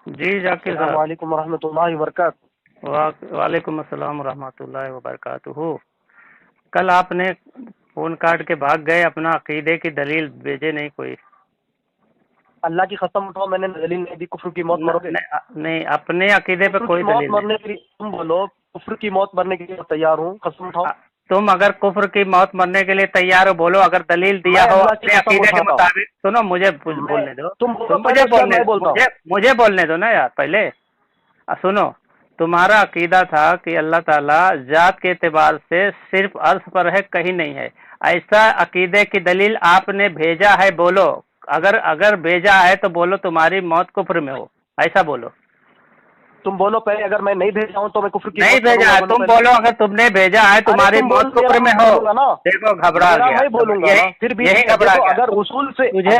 جی ذاکر السلام صاحب، علیکم ورحمۃ اللہ وبرکاتہ۔ وعلیکم السلام ورحمۃ اللہ وبرکاتہ۔ کل آپ نے فون کاٹ کے بھاگ گئے، اپنا عقیدے کی دلیل بھیجے نہیں کوئی۔ اللہ کی قسم اٹھاؤ، میں نے دلیل نہیں دی۔ کفر کی موت مرو گے؟ نہیں، اپنے عقیدے پہ کفر کوئی کی موت دلیل مرنے کے لیے تم بولو، کفر کی موت مرنے کے لیے تیار ہوں، قسم اٹھاؤ۔ نہیں۔ تم اگر کفر کی موت مرنے کے لیے تیار ہو، بولو۔ اگر دلیل دیا میں ہو اللہ کی اپنے قسم عقیدے کے اٹھاتا ہوں۔ مطابق، سنو مجھے بولنے دو، تم بولو تم پہلے، مجھے اس کے بعد بولنے میں بولتا ہوں۔ مجھے بولنے دو نا یار پہلے۔ سنو، تمہارا عقیدہ تھا کہ اللہ تعالیٰ ذات کے اعتبار سے صرف عرش پر ہے، کہیں نہیں ہے۔ ایسا عقیدے کی دلیل آپ نے بھیجا ہے، بولو۔ اگر بھیجا ہے تو بولو تمہاری موت کفر میں ہو، ایسا بولو۔ تم بولو پہلے، اگر میں نہیں بھیجا ہوں تو میں کفر کی نہیں موت بھیجا ہے، تم بولو۔ اگر تم نے بھیجا ہے تمہاری موت کفر میں ہو، دیکھو گھبرا گیا، میں بولوں گا نا، پھر بھی یہی گھبرا گیا۔ اگر اصول سے مجھے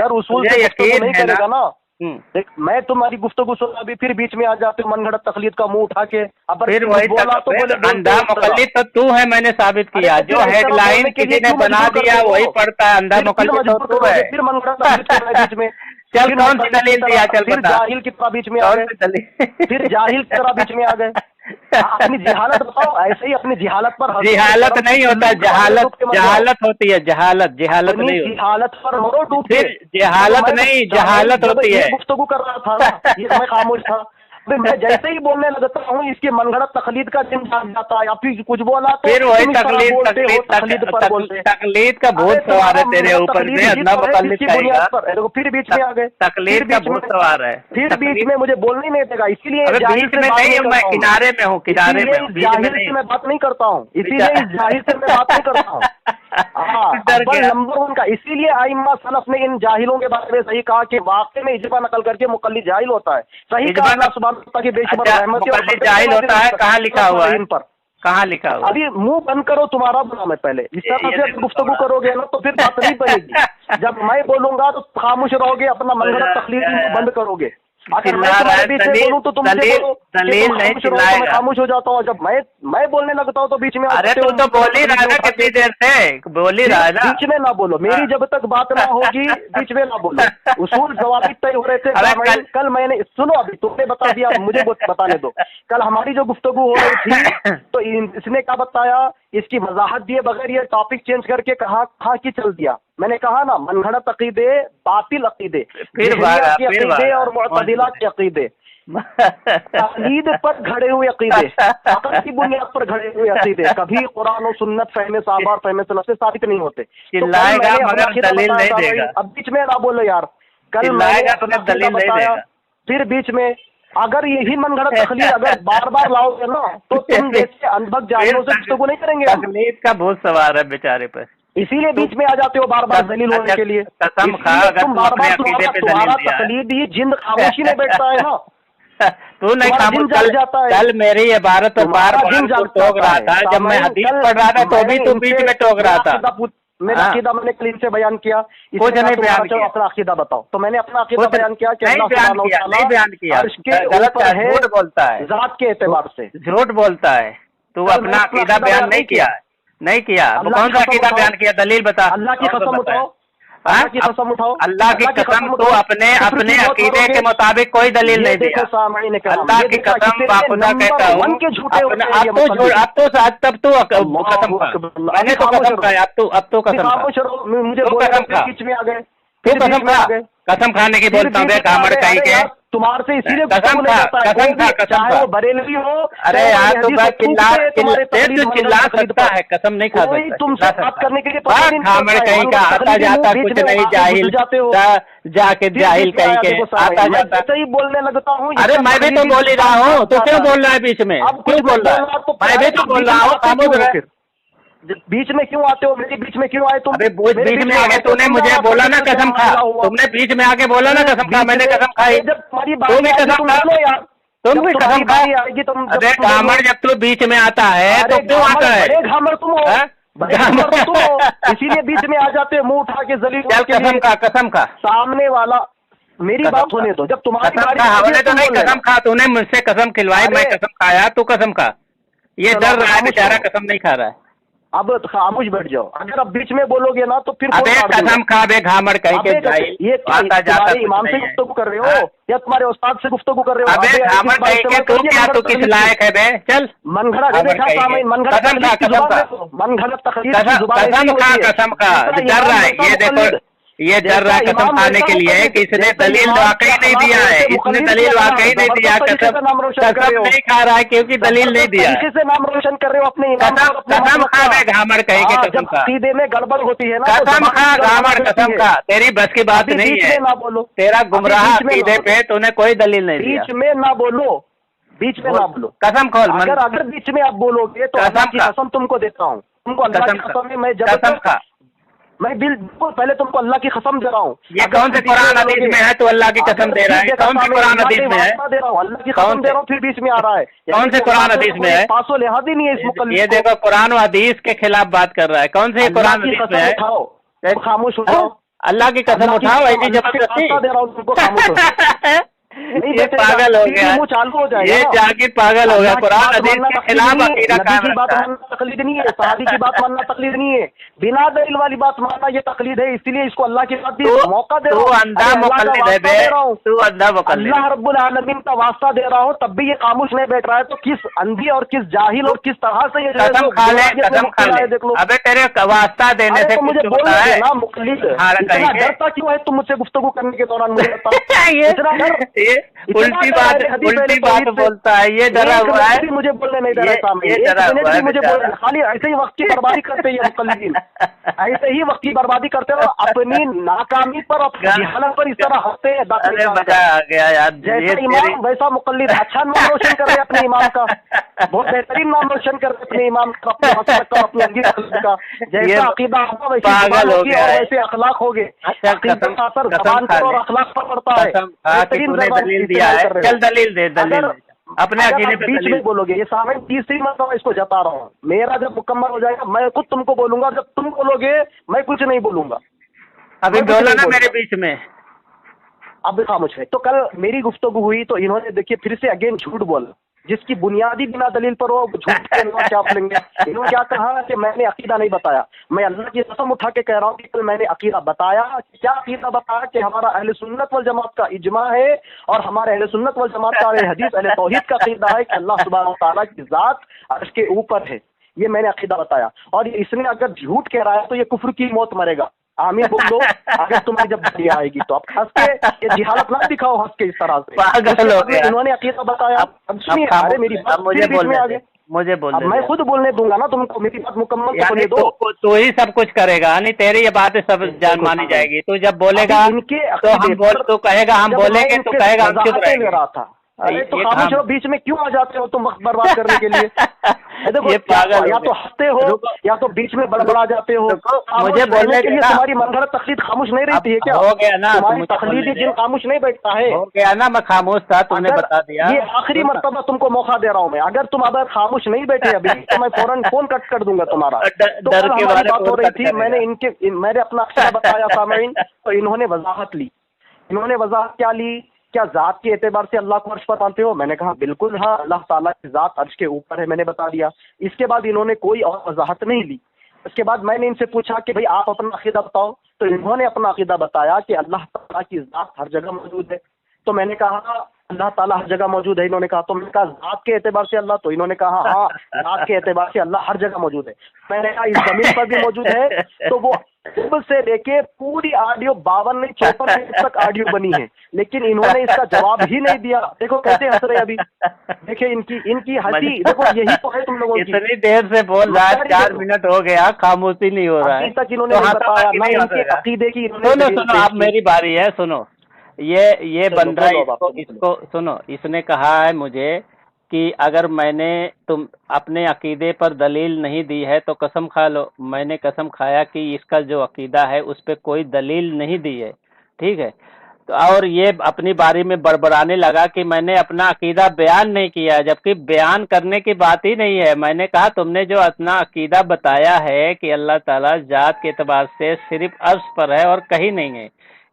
یقین نہیں ہے کرے گا نا، ہوں، دیکھ میں تمہاری گفتگو سنا بھی، پھر بیچ میں آ جاتے ہو من گھڑت تقلید کا منہ اٹھا کے۔ پھر وہی بولا تو بولے اندھا مقلد تو ہے، میں نے ثابت کیا۔ جو ہیڈ لائن کسی نے بنا دیا وہی پڑھتا ہے، اندھا مقلد تو ہے۔ پھر من گھڑت تقلید کر رہا ہے بیچ میں۔ چل کون سی دلیل دیا، چل پھر بتا جاہل کی طرح بیچ میں آ گئے، پھر جاہل کی طرح بیچ میں آ گئے۔ اپنی جہالت بتاؤ، ایسے ہی اپنی جہالت پر جہالت نہیں ہوتا، جہالت ہوتی ہے، جہالت نہیں ہوتی، جہالت پر مرو ڈوب کے۔ جہالت نہیں، جہالت ہوتی ہے۔ گفتگو کر رہا تھا نا، یہ میں خاموش تھا۔ میں جیسے ہی بولنے لگتا ہوں، اس کے من گھڑت تقلید کا دن جاگ جاتا ہے، یا پھر کچھ بولا تو پھر وہی تقلید کا بہت سوار ہے تیرے اوپر سے، اندھا مقلد کہے گا۔ پھر بیچ میں آ گئے، تقلید کا بہت سوار ہے، پھر بیچ میں مجھے بولنے نہیں دے گا، اسی لیے بیچ میں نہیں، میں کنارے میں ہوں، کنارے میں ہوں، جاہل سے میں بات نہیں کرتا ہوں، اسی لیے اس جاہل سے میں بات نہیں کرتا ہوں۔ نمبر 1 کا اسی لیے ائمہ سلف نے ان جاہلوں کے بارے میں صحیح کہا کہ واقع میں اجماع نقل کر کے مقلد جاہل ہوتا ہے۔ صحیح کہا اللہ سبحانہ وتعالیٰ کی بے شمار رحمت ہے۔ مقلد جاہل ہوتا ہے، کہاں لکھا ہوا ہے؟ کہاں لکھا ہوا؟ ابھی منہ بند کرو، تمہارا بنا میں پہلے اس طرح سے گفتگو کرو گے نا تو پھر بات نہیں بنے گی۔ جب میں بولوں گا تو خاموش رہو گے، اپنا من گھڑت تقلید بند کرو گے۔ اگر میں تمہارے بیچ میں بولوں تو تم دلیل نہیں چلائے گا، خاموش ہو جاتا ہوں۔ جب میں بولنے لگتا ہوں تو بیچ میں ارے تم تو بول ہی رہا ہے نا کتنی دیر سے، بول ہی رہا ہے نا۔ بیچ میں نہ بولو، میری جب تک بات نہ ہوگی بیچ میں نہ بولو۔ اصول ضوابط طے ہو رہے تھے۔ کل میں نے سنو، ابھی تم نے بتا دیا، مجھے بتانے دو۔ کل ہماری جو گفتگو ہو رہی تھی تو اس نے کیا بتایا، اس کی وضاحت دیے بغیر یہ ٹاپک چینج کر کے کہاں کی چل دیا۔ میں نے کہا نا، من گھڑت عقیدے، باطل عقیدے، عقیدے اور معتزلہ کے عقیدے، تقلید پر گھڑے ہوئے عقیدے، عقل کی بنیاد پر گھڑے ہوئے عقیدے کبھی قرآن و سنت، فہم صحابہ اور فہم سلف سے ثابت نہیں ہوتے۔ چلائے گا مگر دلیل نہیں دے گا۔ اب بیچ میں نہ بولو یار، کل میں نے دلیل بتایا، پھر بیچ میں اگر یہی من گھڑت تقلید اگر بار بار لاؤ گے نا تو تم جیسے انبھگ جاہلوں سے گفتگو نہیں کریں گے۔ تقلید کا بہت سوار ہے بیچارے پر، اسی لیے بیچ میں آ جاتے ہو بار بار دلیل ہونے کے لیے۔ قسم کھا، اگر تم اپنے عقیدے پہ دلیل دیا ہے، تقلید ہی جند خاموشی میں بیٹھتا ہے نا۔ تو نہیں خاموش، کل میری عبارت بار بار ٹوک رہا تھا، جب میں حدیث پڑھ رہا تھا تو بھی تو بیچ میں ٹوک رہا تھا۔ میرا عقیدہ میں نے کلین سے بیان کیا، کچھ نہیں بیان کیا، اپنا عقیدہ بتاؤ۔ تو میں نے اپنا عقیدہ بیان کیا کہ نہیں بیان کیا، جھوٹ بولتا ہے، ذات کے اعتبار سے جھوٹ بولتا ہے۔ تو اپنا عقیدہ بیان نہیں کیا، نہیں کیا۔ کون سا عقیدہ بیان کیا؟ دلیل بتا۔ اللہ کی قسم اٹھاؤ، اللہ کی قسم اٹھاؤ، اللہ کی قسم تو اپنے عقیدے کے مطابق کوئی دلیل نہیں دیا۔ اللہ کی قسم باخدا کہتا ہوں، اب تو تب تو قسم کھا، میں نے تو قسم کھایا، اب تو قسم کھا، مجھے بیچ میں آ گئے، تو قسم کھا، قسم کھانے کی بولتا ہوں بے کامڑ کہیں کے، تمہارے سے اسی لیے قسم کھا، چاہے وہ بریلوی ہو، ارے یار تو چلا سکتا ہے، قسم نہیں کھا سکتا، تم سے بات کرنے کے لیے کامڑ کہیں کا، آتا جاتا کچھ نہیں، جاہل جا کے جاہل کہیں کے آتا جاتا۔ صحیح بولنے لگتا ہوں، ارے میں بھی تو بول ہی رہا ہوں، تو کیوں بول رہا ہے بیچ میں؟ کیوں بول رہا ہے؟ میں بھی تو بول رہا ہوں، خاموش رہ۔ بیچ میں کیوں آتے ہو؟ میرے بیچ میں کیوں آئے تم؟ ابھی بیچ میں آگے تو نے مجھے بولا نا قسم کھا، تم نے بیچ میں آگے بولا نا قسم کھا، میں نے قسم کھائی، تم بھی قسم کھا، تم بھی قسم کھا۔ ارے گامڑ جب تو بیچ میں آتا ہے تو کیوں آتا ہے؟ گھامڑ تم ہو، اسی لیے بیچ میں آ جاتے منہ اٹھا کے ذلیل۔ قسم کھا، قسم کھا، سامنے والا میری بات ہونے دو، جب تمہاری حوالے تو نہیں، قسم کھا، تو نے مجھ سے قسم کھلوائی، میں قسم کھایا، تو قسم کھا۔ یہ ڈر رہا ہے بیچارہ، قسم نہیں کھا رہا ہے۔ अब खामोश बैठ जाओ, अगर अब बीच में बोलोगे ना तो फिर अबे कसम खा बे घामड़ कहीं के जाहिल, ये आता जाता तुम्हारे कुछ इमाम से नहीं है। गुफ्तगू कर रहे हो या तुम्हारे उस्ताद से गुफ्तगू कर रहे हो? अबे घामड़ कहीं के तू क्या, तू किस लायक है बे? चल मनगढ़ा घामड़ देखा कहीं के। सामने, मनगढ़ा कसम खा, तकलीफ की कसम जुबान खा। है तो, मनगढ़ा तकलीफ की कसम जुबान ऐसी कसम खा, होती है। कसम खा, जैसा डर रहा है इमाम ये, वैसा देखो मुक़ल्लिद, ये डर रहा है जैसा कसम इमाम खाने वैसा के लिए मुक़ल्लिद, कि इसने जैसा दलील इमाम वाकई के नहीं खिलाफ दिया है, वैसे इसने मुक़ल्लिद दलील के वाकई खिलाफ नहीं दिया, जबरदस्त तरीके से नाम रोशन कर रहे कसम हो। नहीं खा रहा है क्योंकि दलील नहीं दिया है। तरीके से नाम रोशन कर रहे हो अपने इमाम कसम और अपने कसम मज़हब खा का। बे घामड़ कहीं के, हाँ, कसम जब खा, अक़ीदे में गड़बड़ होती है ना तो कसम ज़बान खा की गड़बड़ घामड़, होती कसम है। खा, तेरी बस की बात अभी नहीं बीच है, में ना बोलो, तेरा अभी गुमराह बीच में ना अकीदे बोलो। पे तूने कोई दलील नहीं दिया। बीच में ना बोलो, बीच में ना बोलो। कसम खोल मन, अगर बीच में आप बोलोगे तो कसम अल्लाह की खा। कसम तुमको देता हूँ, तुमको अल्लाह की कसम खा, कसम है, मैं जब कसम तक खा। मैं बिल्कुल पहले तुमको अल्लाह की कसम दे रहा हूँ। ये अगर कौन से बीच में कुरान हदीस बोलोगे- में है तो अल्लाह की कसम दे रहा है? देखा कौन से सामने, कुरान अल्लाह हदीस के में है? वास्ता दे रहा हूँ, अल्लाह की कौन कसम दे से? रहा हूँ, फिर बीच में आ रहा है। कौन से कुरान हदीस में है? पासो लिहाज ही नहीं है इस मुकल्लिद ये को। देखो कुरान और हदीस के खिलाफ बात कर रहा है, कौन से अल्लाह कुरान की हदीस में कसम है? उठाओ, अब खामोश हो जाओ। अल्लाह की कसम अल्लाह की उठाओ, कसम, ऐसी अल्लाह के जबरदस्ती। वास्ता दे रहा हूँ तुमको, खामोश हो जाओ। नहीं ये बेटे, पागल हो फिर गया, मुंह चालू हो जाएगा ये ना। जाकिर पागल हो गया। अल्लाह की कुरान बात हदीस मानना के तकलीद खिलाफ नहीं है, अकीदा नबी कायम की बात रखता है। मानना तकलीद नहीं है, सहाबी की बात मानना तकलीद नहीं है, बिना दलील वाली बात मानना ये तकलीद है। इसीलिए इसको अल्लाह की बात दी, मौका दे रहा तू हूँ। अंधा अरे अल्लाह का मुकल्लिद है वास्ता बे, दे रहा हूँ, तू अंधा मुकल्लिद। अल्लाह रब्बुल आलमीन का वास्ता दे रहा हूँ, तब भी ये खामोश नहीं बैठ रहा है। तो किस अंधी और किस जाहिल और किस तरह से ये जो है कसम सो खा ले, गुमराहियत में कसम खा मुब्तला है, ले। देख लो। अबे तेरे वास्ता देने अरे से तो मुझे कुछ बोलने होता दे है? ना मुकल्लिद, हाँ, इतना कहेंगे। डरता क्यों है तुम मुझसे गुफ्तगू करने के दौरान? मुझे बता, ये इतना डर, उल्टी बात, उल्टी बात बोलता है, ये डरा हुआ है। मुझे बोलने नहीं दे रहा सामने, ये एक डरा मिनट हुआ भी है मुझे बेचारा। बोलने, खाली ऐसे ही वक्त की बर्बादी करते हैं मुकल्लिदीन, ऐसे ही वक्त की बर्बादी करते हो, अपनी नाकामी पर, अपनी जहालत पर इस तरह हंसते हैं। अरे मजा आ गया यार, ये जैसा इमाम वैसा मुकल्लिद, अच्छा नाम रोशन कर रहे अपने इमाम का, बहुत बेहतरीन नाम रोशन कर रहे अपने इमाम का, अपने मसलक का, अपने अंगी का। जैसा अकीदा होगा वैसी पागल जुबान हो होगी गया और है। वैसे अखलाक होगे। अच्छा, अकीदा का असर कसम जबान खा पर और ले। अखलाक पर पड़ता है। कसम खा कि बेहतरीन तूने जबान दलील दिया इस्तेमाल है, कर रहे हो। चल दलील दे, दलील अगर- दे। अपने अगर अकीदे आप पे बीच दलील में बोलोगे, ये सामने तीसरी मरतबा इसको जता रहा हूँ, मेरा जब मुकम्मल हो जाएगा मैं खुद तुमको बोलूंगा, जब तुम बोलोगे मैं कुछ नहीं बोलूंगा। अभी मैं कुछ बोला नहीं ना बोलूंगा। मेरे बीच में। अब खामोश है। तो कल मेरी गुफ्तगू हुई तो इन्होंने देखिए फिर से अगेन झूठ बोला, जिसकी बुनियादी बिना दलील पर वो झूठ के अलावा क्या बोलेंगे। इन्होंने क्या कहा कि मैंने अकीदा नहीं बताया। मैं अल्लाह की कसम उठा के कह रहा हूँ कि कल मैंने अकीदा बताया। क्या अकीदा बताया? कि हमारा अहले सुन्नत वल जमात का इजमा है और हमारे अहले सुन्नत वल जमात का अहले हदीस अहले तौहीद का अकीदा है कि अल्लाह सुब्हानहू व तआला की जात अर्श के ऊपर है। ये मैंने अकीदा बताया। और इसने अगर झूठ कह रहा है तो ये कुफ्र की मौत मरेगा। आमीन बोल दो अगर तुम्हारी जब बारी आएगी तो। अब हंस के ये जिहालत ना दिखाओ, हंस के इस तरह से। पागल हो गया। इन्होंने अकीदा बताया। अब सुनिए, अरे मेरी बात मुझे फिर बीच में बोलने आ दे, गए। मुझे अब बोलने मैं दे। खुद बोलने दूंगा ना तुमको, मेरी बात मुकम्मल तो यानी होने दो। तू ही सब कुछ करेगा, यानी तेरी ये बातें सब जान मानी जाएगी। तू जब बोलेगा अभी इनके तो हम अकीदे बोल, पर तू कहेगा हम जब मैं बोलेंगे, इनके तो कहेगा हम चुप वजाहतें ले रहेंगे। रहा था। अरे तो ये खामोश काम- हो, बीच में क्यों आ जाते हो तुम वक्त बर्बाद करने के लिए? देखो ये पागल हो या तो गया। हंसते हो रुको। या तो बीच में बड़बड़ा जाते हो। रुको, खामोश मुझे रहने बोलने के लिए देना। तुम्हारी मनगढ़ंत तकलीद खामोश नहीं रहती है क्या? हो गया ना, तुम्हारी मुझे तकलीदी बोलने जिन दे। खामोश नहीं बैठता है। हो गया ना, मैं खामोश था, तुमने अगर बता दिया। ये आखिरी मर्तबा तुमको मौका दे रहा हूँ मैं। अगर तुम अगर खामोश नहीं बैठे अभी तो मैं फौरन फोन कट कर दूंगा तुम्हारा। तो डर कल के हमारी बारे बात में हो रही कट थी, करेगा। मैंने अपना अकीदा बताया सामईन, तो इन्होंने वजाहत ली। इन्होंने वजाहत क्या ली? क्या जात के एतबार से अल्लाह को अर्श पर मानते हो? मैंने कहा बिल्कुल हाँ, अल्लाह ताला की जात अर्श के ऊपर है, मैंने बता दिया। इसके बाद इन्होंने कोई और वजाहत नहीं ली। उसके बाद मैंने इनसे पूछा कि भाई आप अपना अकीदा बताओ, तो इन्होंने अपना अकीदा बताया कि अल्लाह ताला की जात हर जगह मौजूद है। तो मैंने कहा अल्लाह ताला हर जगह मौजूद है। इन्होंने कहा, तो मैंने कहा जात के एतबार से अल्लाह? तो इन्होंने कहा हाँ, जात के एतबार से अल्लाह हर जगह मौजूद है। मैंने कहा इस जमीन पर भी मौजूद है। तो वो सुबह से लेके पूरी ऑडियो 52 नहीं 54 मिनट तक ऑडियो बनी है, लेकिन इन्होंने इसका जवाब ही नहीं दिया। देखो कैसे हंस रहे अभी, देखिए इनकी हंसी, देखो यही तो है तुम लोगों की। इतनी देर से बोल रहा है, 4 मिनट हो गया, खामोशी नहीं हो रहा है। अभी तक इन्होंने तो नहीं हाँ, बताया तो ना नहीं हो इनके सकेगा। अकीदे की। इन्होंने सुनो दलील सुनो, पेश अब की। मेरी बारी है, सुनो। ये चलो, बंदा बोलो बाप, इसको सुनो। इसने कहा है मुझे कि अगर मैंने तुम अपने अकीदे पर दलील नहीं दी है तो कसम खा लो। मैंने कसम खाया कि इसका जो अकीदा है उस पर कोई दलील नहीं दी है, ठीक है। तो और ये अपनी बारी में बड़बड़ाने लगा कि मैंने अपना अकीदा बयान नहीं किया, जबकि बयान करने की बात ही नहीं है। मैंने कहा तुमने जो अपना अकीदा बताया है कि अल्लाह ताला जात के एतबार से सिर्फ अर्श पर है और कहीं नहीं है,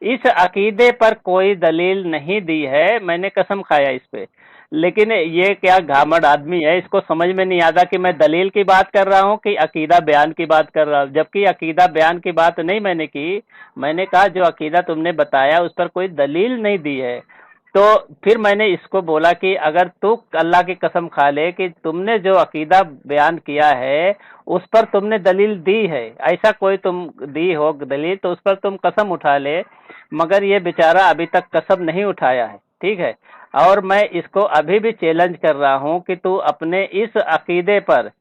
इस अकीदे पर कोई दलील नहीं दी है, मैंने कसम खाया इस पे। लेकिन ये क्या घामड़ आदमी है, इसको समझ में नहीं आता कि मैं दलील की बात कर रहा हूँ कि अकीदा बयान की बात कर रहा हूँ, जबकि अकीदा बयान की बात नहीं मैंने की। मैंने कहा जो अकीदा तुमने बताया उस पर कोई दलील नहीं दी है। तो फिर मैंने इसको बोला कि अगर तू अल्लाह की कसम खा ले कि तुमने जो अकीदा बयान किया है उस पर तुमने दलील दी है, ऐसा कोई तुम दी हो दलील तो उस पर तुम कसम उठा ले, मगर ये बेचारा अभी तक कसम नहीं उठाया है, ठीक है। और मैं इसको अभी भी चैलेंज कर रहा हूँ कि तू अपने इस अकीदे पर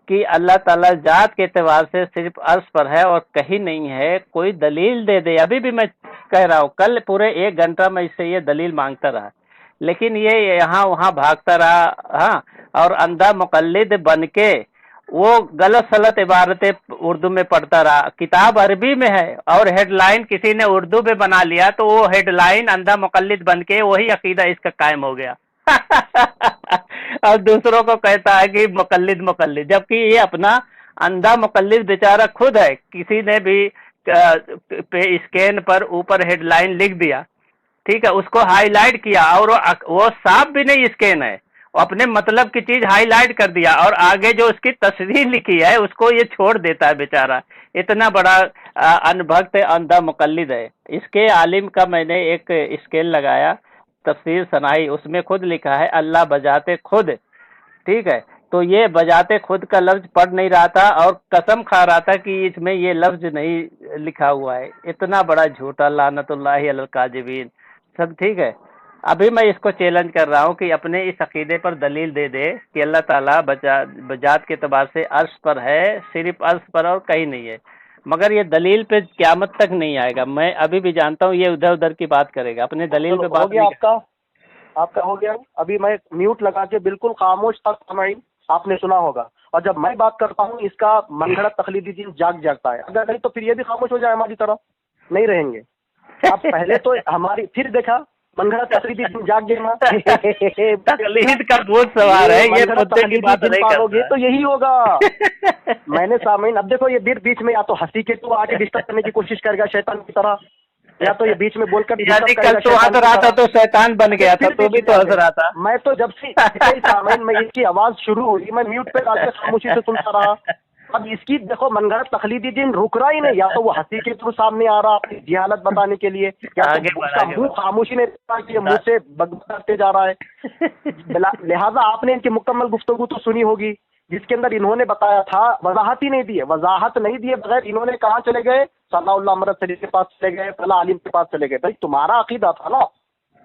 कि अल्लाह ताला जात के एतबार से सिर्फ अर्श पर है और कहीं नहीं है, कोई दलील दे दे। अभी भी मैं कह रहा हूँ, कल पूरे 1 घंटा मैं इससे ये दलील मांगता रहा, लेकिन ये यहाँ वहाँ भागता रहा। हाँ, और अंधा मुकल्लिद बन के वो गलत सलत इबारतें उर्दू में पढ़ता रहा। किताब अरबी में है और हेडलाइन किसी ने उर्दू में बना लिया, तो वो हेडलाइन अंधा मुकल्लिद बन के वही अकीदा इसका कायम हो गया। और दूसरों को कहता है कि मुकल्लिद मुकल्लिद, जबकि ये अपना अंधा मुकल्लिद बेचारा खुद है। किसी ने भी पे स्कैन पर ऊपर हेडलाइन लिख दिया, ठीक है, उसको हाईलाइट किया और वो साफ भी नहीं स्कैन है, अपने मतलब की चीज हाईलाइट कर दिया और आगे जो उसकी तस्वीर लिखी है उसको ये छोड़ देता है बेचारा। इतना बड़ा अनभक्त अंधा मुकल्लिद है। इसके आलिम का मैंने एक स्केल लगाया, तफसीर सनाई, उसमें खुद लिखा है अल्लाह बजाते खुद, ठीक है। तो ये बजाते खुद का लफ्ज पढ़ नहीं रहा था और कसम खा रहा था कि इसमें ये लफ्ज नहीं लिखा हुआ है। इतना बड़ा झूठा, लानतुल्लाहि अलल काज़िबीन। सब ठीक है। अभी मैं इसको चैलेंज कर रहा हूँ कि अपने इस अकीदे पर दलील दे दे कि अल्लाह ताला बजात के एतबार से अर्श पर है, सिर्फ अर्श पर और कहीं नहीं है। मगर ये दलील पे क़यामत तक नहीं आएगा। मैं अभी भी जानता हूँ ये उधर उधर की बात करेगा, अपने दलील पे बात हो गया। आपका हो गया। अभी मैं म्यूट लगा के बिल्कुल खामोश था, आपने सुना होगा। और जब मैं बात करता हूँ इसका मनगढ़ंत तकलीदी दिन जागता है, अगर नहीं तो फिर ये भी खामोश हो जाए, हमारी तरह नहीं रहेंगे। अब पहले तो हमारी, फिर देखा मनगढ़ंत तकलीदी दिन जाग गए ना। तकलीद का बहुत सवाल है, ये मुद्दे की बात नहीं करोगे तो यही होगा। मैंने सामीन, अब देखो ये बीच में या तो हंसी के तो आके डिस्टर्ब करने की कोशिश करेगा शैतान की तरह, या तो ये बीच में बोलकर कल तो हंस रहा था तो शैतान बन गया था, तो भी तो हंस रहा था। मैं तो जब से सामीन में इसकी आवाज शुरू हुई मैं म्यूट पे डालकर खामोशी से सुनता रहा। अब इसकी देखो मनगढ़ंत तकलीदी दिन रुक रहा ही नहीं, या तो वो हंसी के थ्रू सामने आ रहा अपनी जिहालत बताने के लिए, या तो उसका मुंह खामोशी में मुंह से बदबू जा रहा है। लिहाजा आपने इनकी मुकम्मल गुफ्तगू तो सुनी होगी, जिसके अंदर इन्होंने बताया था, वजाहत ही नहीं दी है, वजाहत नहीं दिए बगैर इन्होंने कहाँ चले गए, सल्लल्लाहु अलैहि वसल्लम के पास चले गए, फला आलिम के पास चले गए। भाई तुम्हारा अकीदा था ना,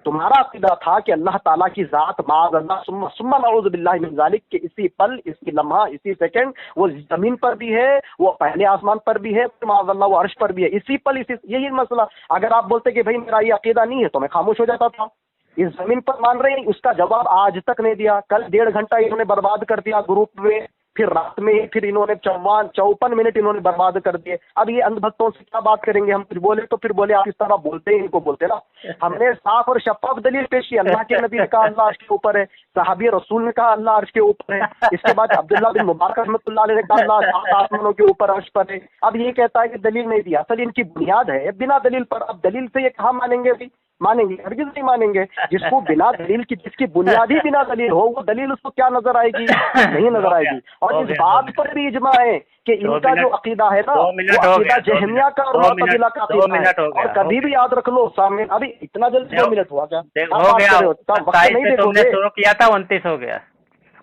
तुम्हारा अकीदा था कि अल्लाह ताला की जात माअज़ल्लाह सुम्मा नऊज़ु बिल्लाहि मिन ज़ालिक, कि इसी पल, इसी लम्हा, इसी सेकंड वो जमीन पर भी है, वो पहले आसमान पर भी है, माअज़ल्लाह वो अर्श पर भी है, इसी पल, इसी, यही मसला। अगर आप बोलते कि भाई मेरा ये अकीदा नहीं है तो मैं खामोश हो जाता था। इस जमीन पर मान रहे हैं, उसका जवाब आज तक नहीं दिया। कल 1.5 घंटा इन्होंने बर्बाद कर दिया ग्रुप में, फिर रात में ही फिर इन्होंने 54 मिनट इन्होंने बर्बाद कर दिए। अब ये अंधभक्तों से क्या बात करेंगे, हम कुछ बोले तो फिर बोले आप इस तरह बोलते ही इनको बोलते ना। हमने साफ और शफाफ दलील पेश की, अल्लाह के नबी ने कहा अल्लाह अर्श के ऊपर है, सहाबी रसूल ने कहा अल्लाह अर्श के ऊपर है, इसके बाद अब्दुल्लाह बिन मुबारक रहमतुल्लाह अलैह ने कहा अल्लाह 7 आसमानों के ऊपर अर्श पर है। अब ये कहता है कि दलील नहीं दिया, असल इनकी बुनियाद है बिना दलील पर। अब दलील से ये कहाँ मानेंगे, अभी मानेंगे? हरगिज़ नहीं मानेंगे। जिसको बिना दलील की, जिसकी बुनियाद ही बिना दलील हो, वो दलील उसको क्या नजर आएगी? नहीं नजर आएगी। और इस बात पर भी इजमा है कि इनका जो अकीदा है ना, वो अकीदा जहमिया का और मुअतज़िला का अकीदा है। और कभी भी याद रख लो सामने, अभी इतना जल्दी 2 मिनट हुआ क्या? हो गया, वक्त नहीं देखोगे, शुरू किया था 29 हो गया।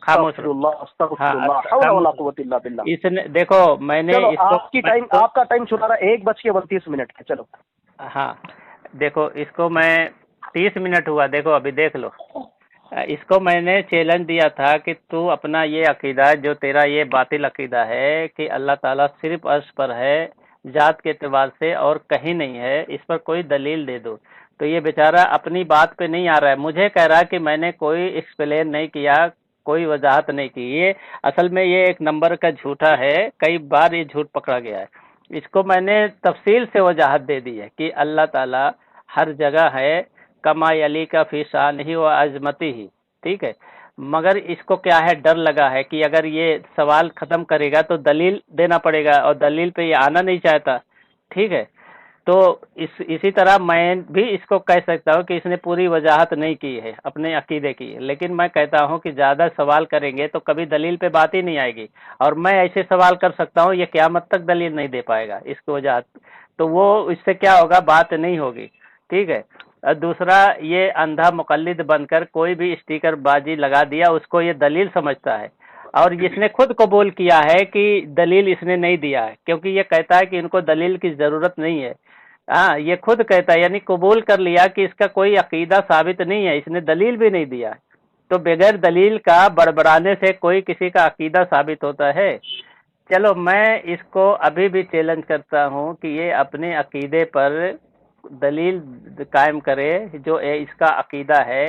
खामोश। इसने देखो, मैंने आपका टाइम छुड़ा रहा है 1:29 है। चलो हाँ, देखो इसको मैं 30 मिनट हुआ, देखो अभी देख लो। इसको मैंने चैलेंज दिया था कि तू अपना ये अकीदा, जो तेरा ये बातिल अकीदा है कि अल्लाह ताला सिर्फ अर्श पर है जात के एतबार से और कहीं नहीं है, इस पर कोई दलील दे दो। तो ये बेचारा अपनी बात पे नहीं आ रहा है, मुझे कह रहा है कि मैंने कोई एक्सप्लेन नहीं किया, कोई वजाहत नहीं की। ये असल में ये एक नंबर का झूठा है, कई बार ये झूठ पकड़ा गया है। इसको मैंने तफसील से वजाहत दे दी है कि अल्लाह ताला हर जगह है, कमा यली का फी शानिही व अज़मती ही, ठीक है। मगर इसको क्या है, डर लगा है कि अगर ये सवाल ख़त्म करेगा तो दलील देना पड़ेगा, और दलील पे ये आना नहीं चाहता, ठीक है। تو اسی طرح میں بھی اس کو کہہ سکتا ہوں کہ اس نے پوری وضاحت نہیں کی ہے اپنے عقیدے کی، لیکن میں کہتا ہوں کہ زیادہ سوال کریں گے تو کبھی دلیل پہ بات ہی نہیں آئے گی، اور میں ایسے سوال کر سکتا ہوں یہ قیامت تک دلیل نہیں دے پائے گا اس کی وجاہت، تو وہ اس سے کیا ہوگا، بات نہیں ہوگی، ٹھیک ہے۔ اور دوسرا، یہ اندھا مقلد بن کر کوئی بھی اسٹیکر بازی لگا دیا اس کو یہ دلیل سمجھتا ہے، اور اس نے خود قبول کیا ہے کہ دلیل اس نے نہیں دیا ہے، کیونکہ یہ کہتا ہے کہ ان کو دلیل کی ضرورت نہیں ہے، ہاں یہ خود کہتا ہے، یعنی قبول کر لیا کہ اس کا کوئی عقیدہ ثابت نہیں ہے، اس نے دلیل بھی نہیں دیا ہے، تو بغیر دلیل کا بڑبڑانے سے کوئی کسی کا عقیدہ ثابت ہوتا ہے؟ چلو میں اس کو ابھی بھی چیلنج کرتا ہوں کہ یہ اپنے عقیدے پر دلیل قائم کرے جو اس کا عقیدہ ہے،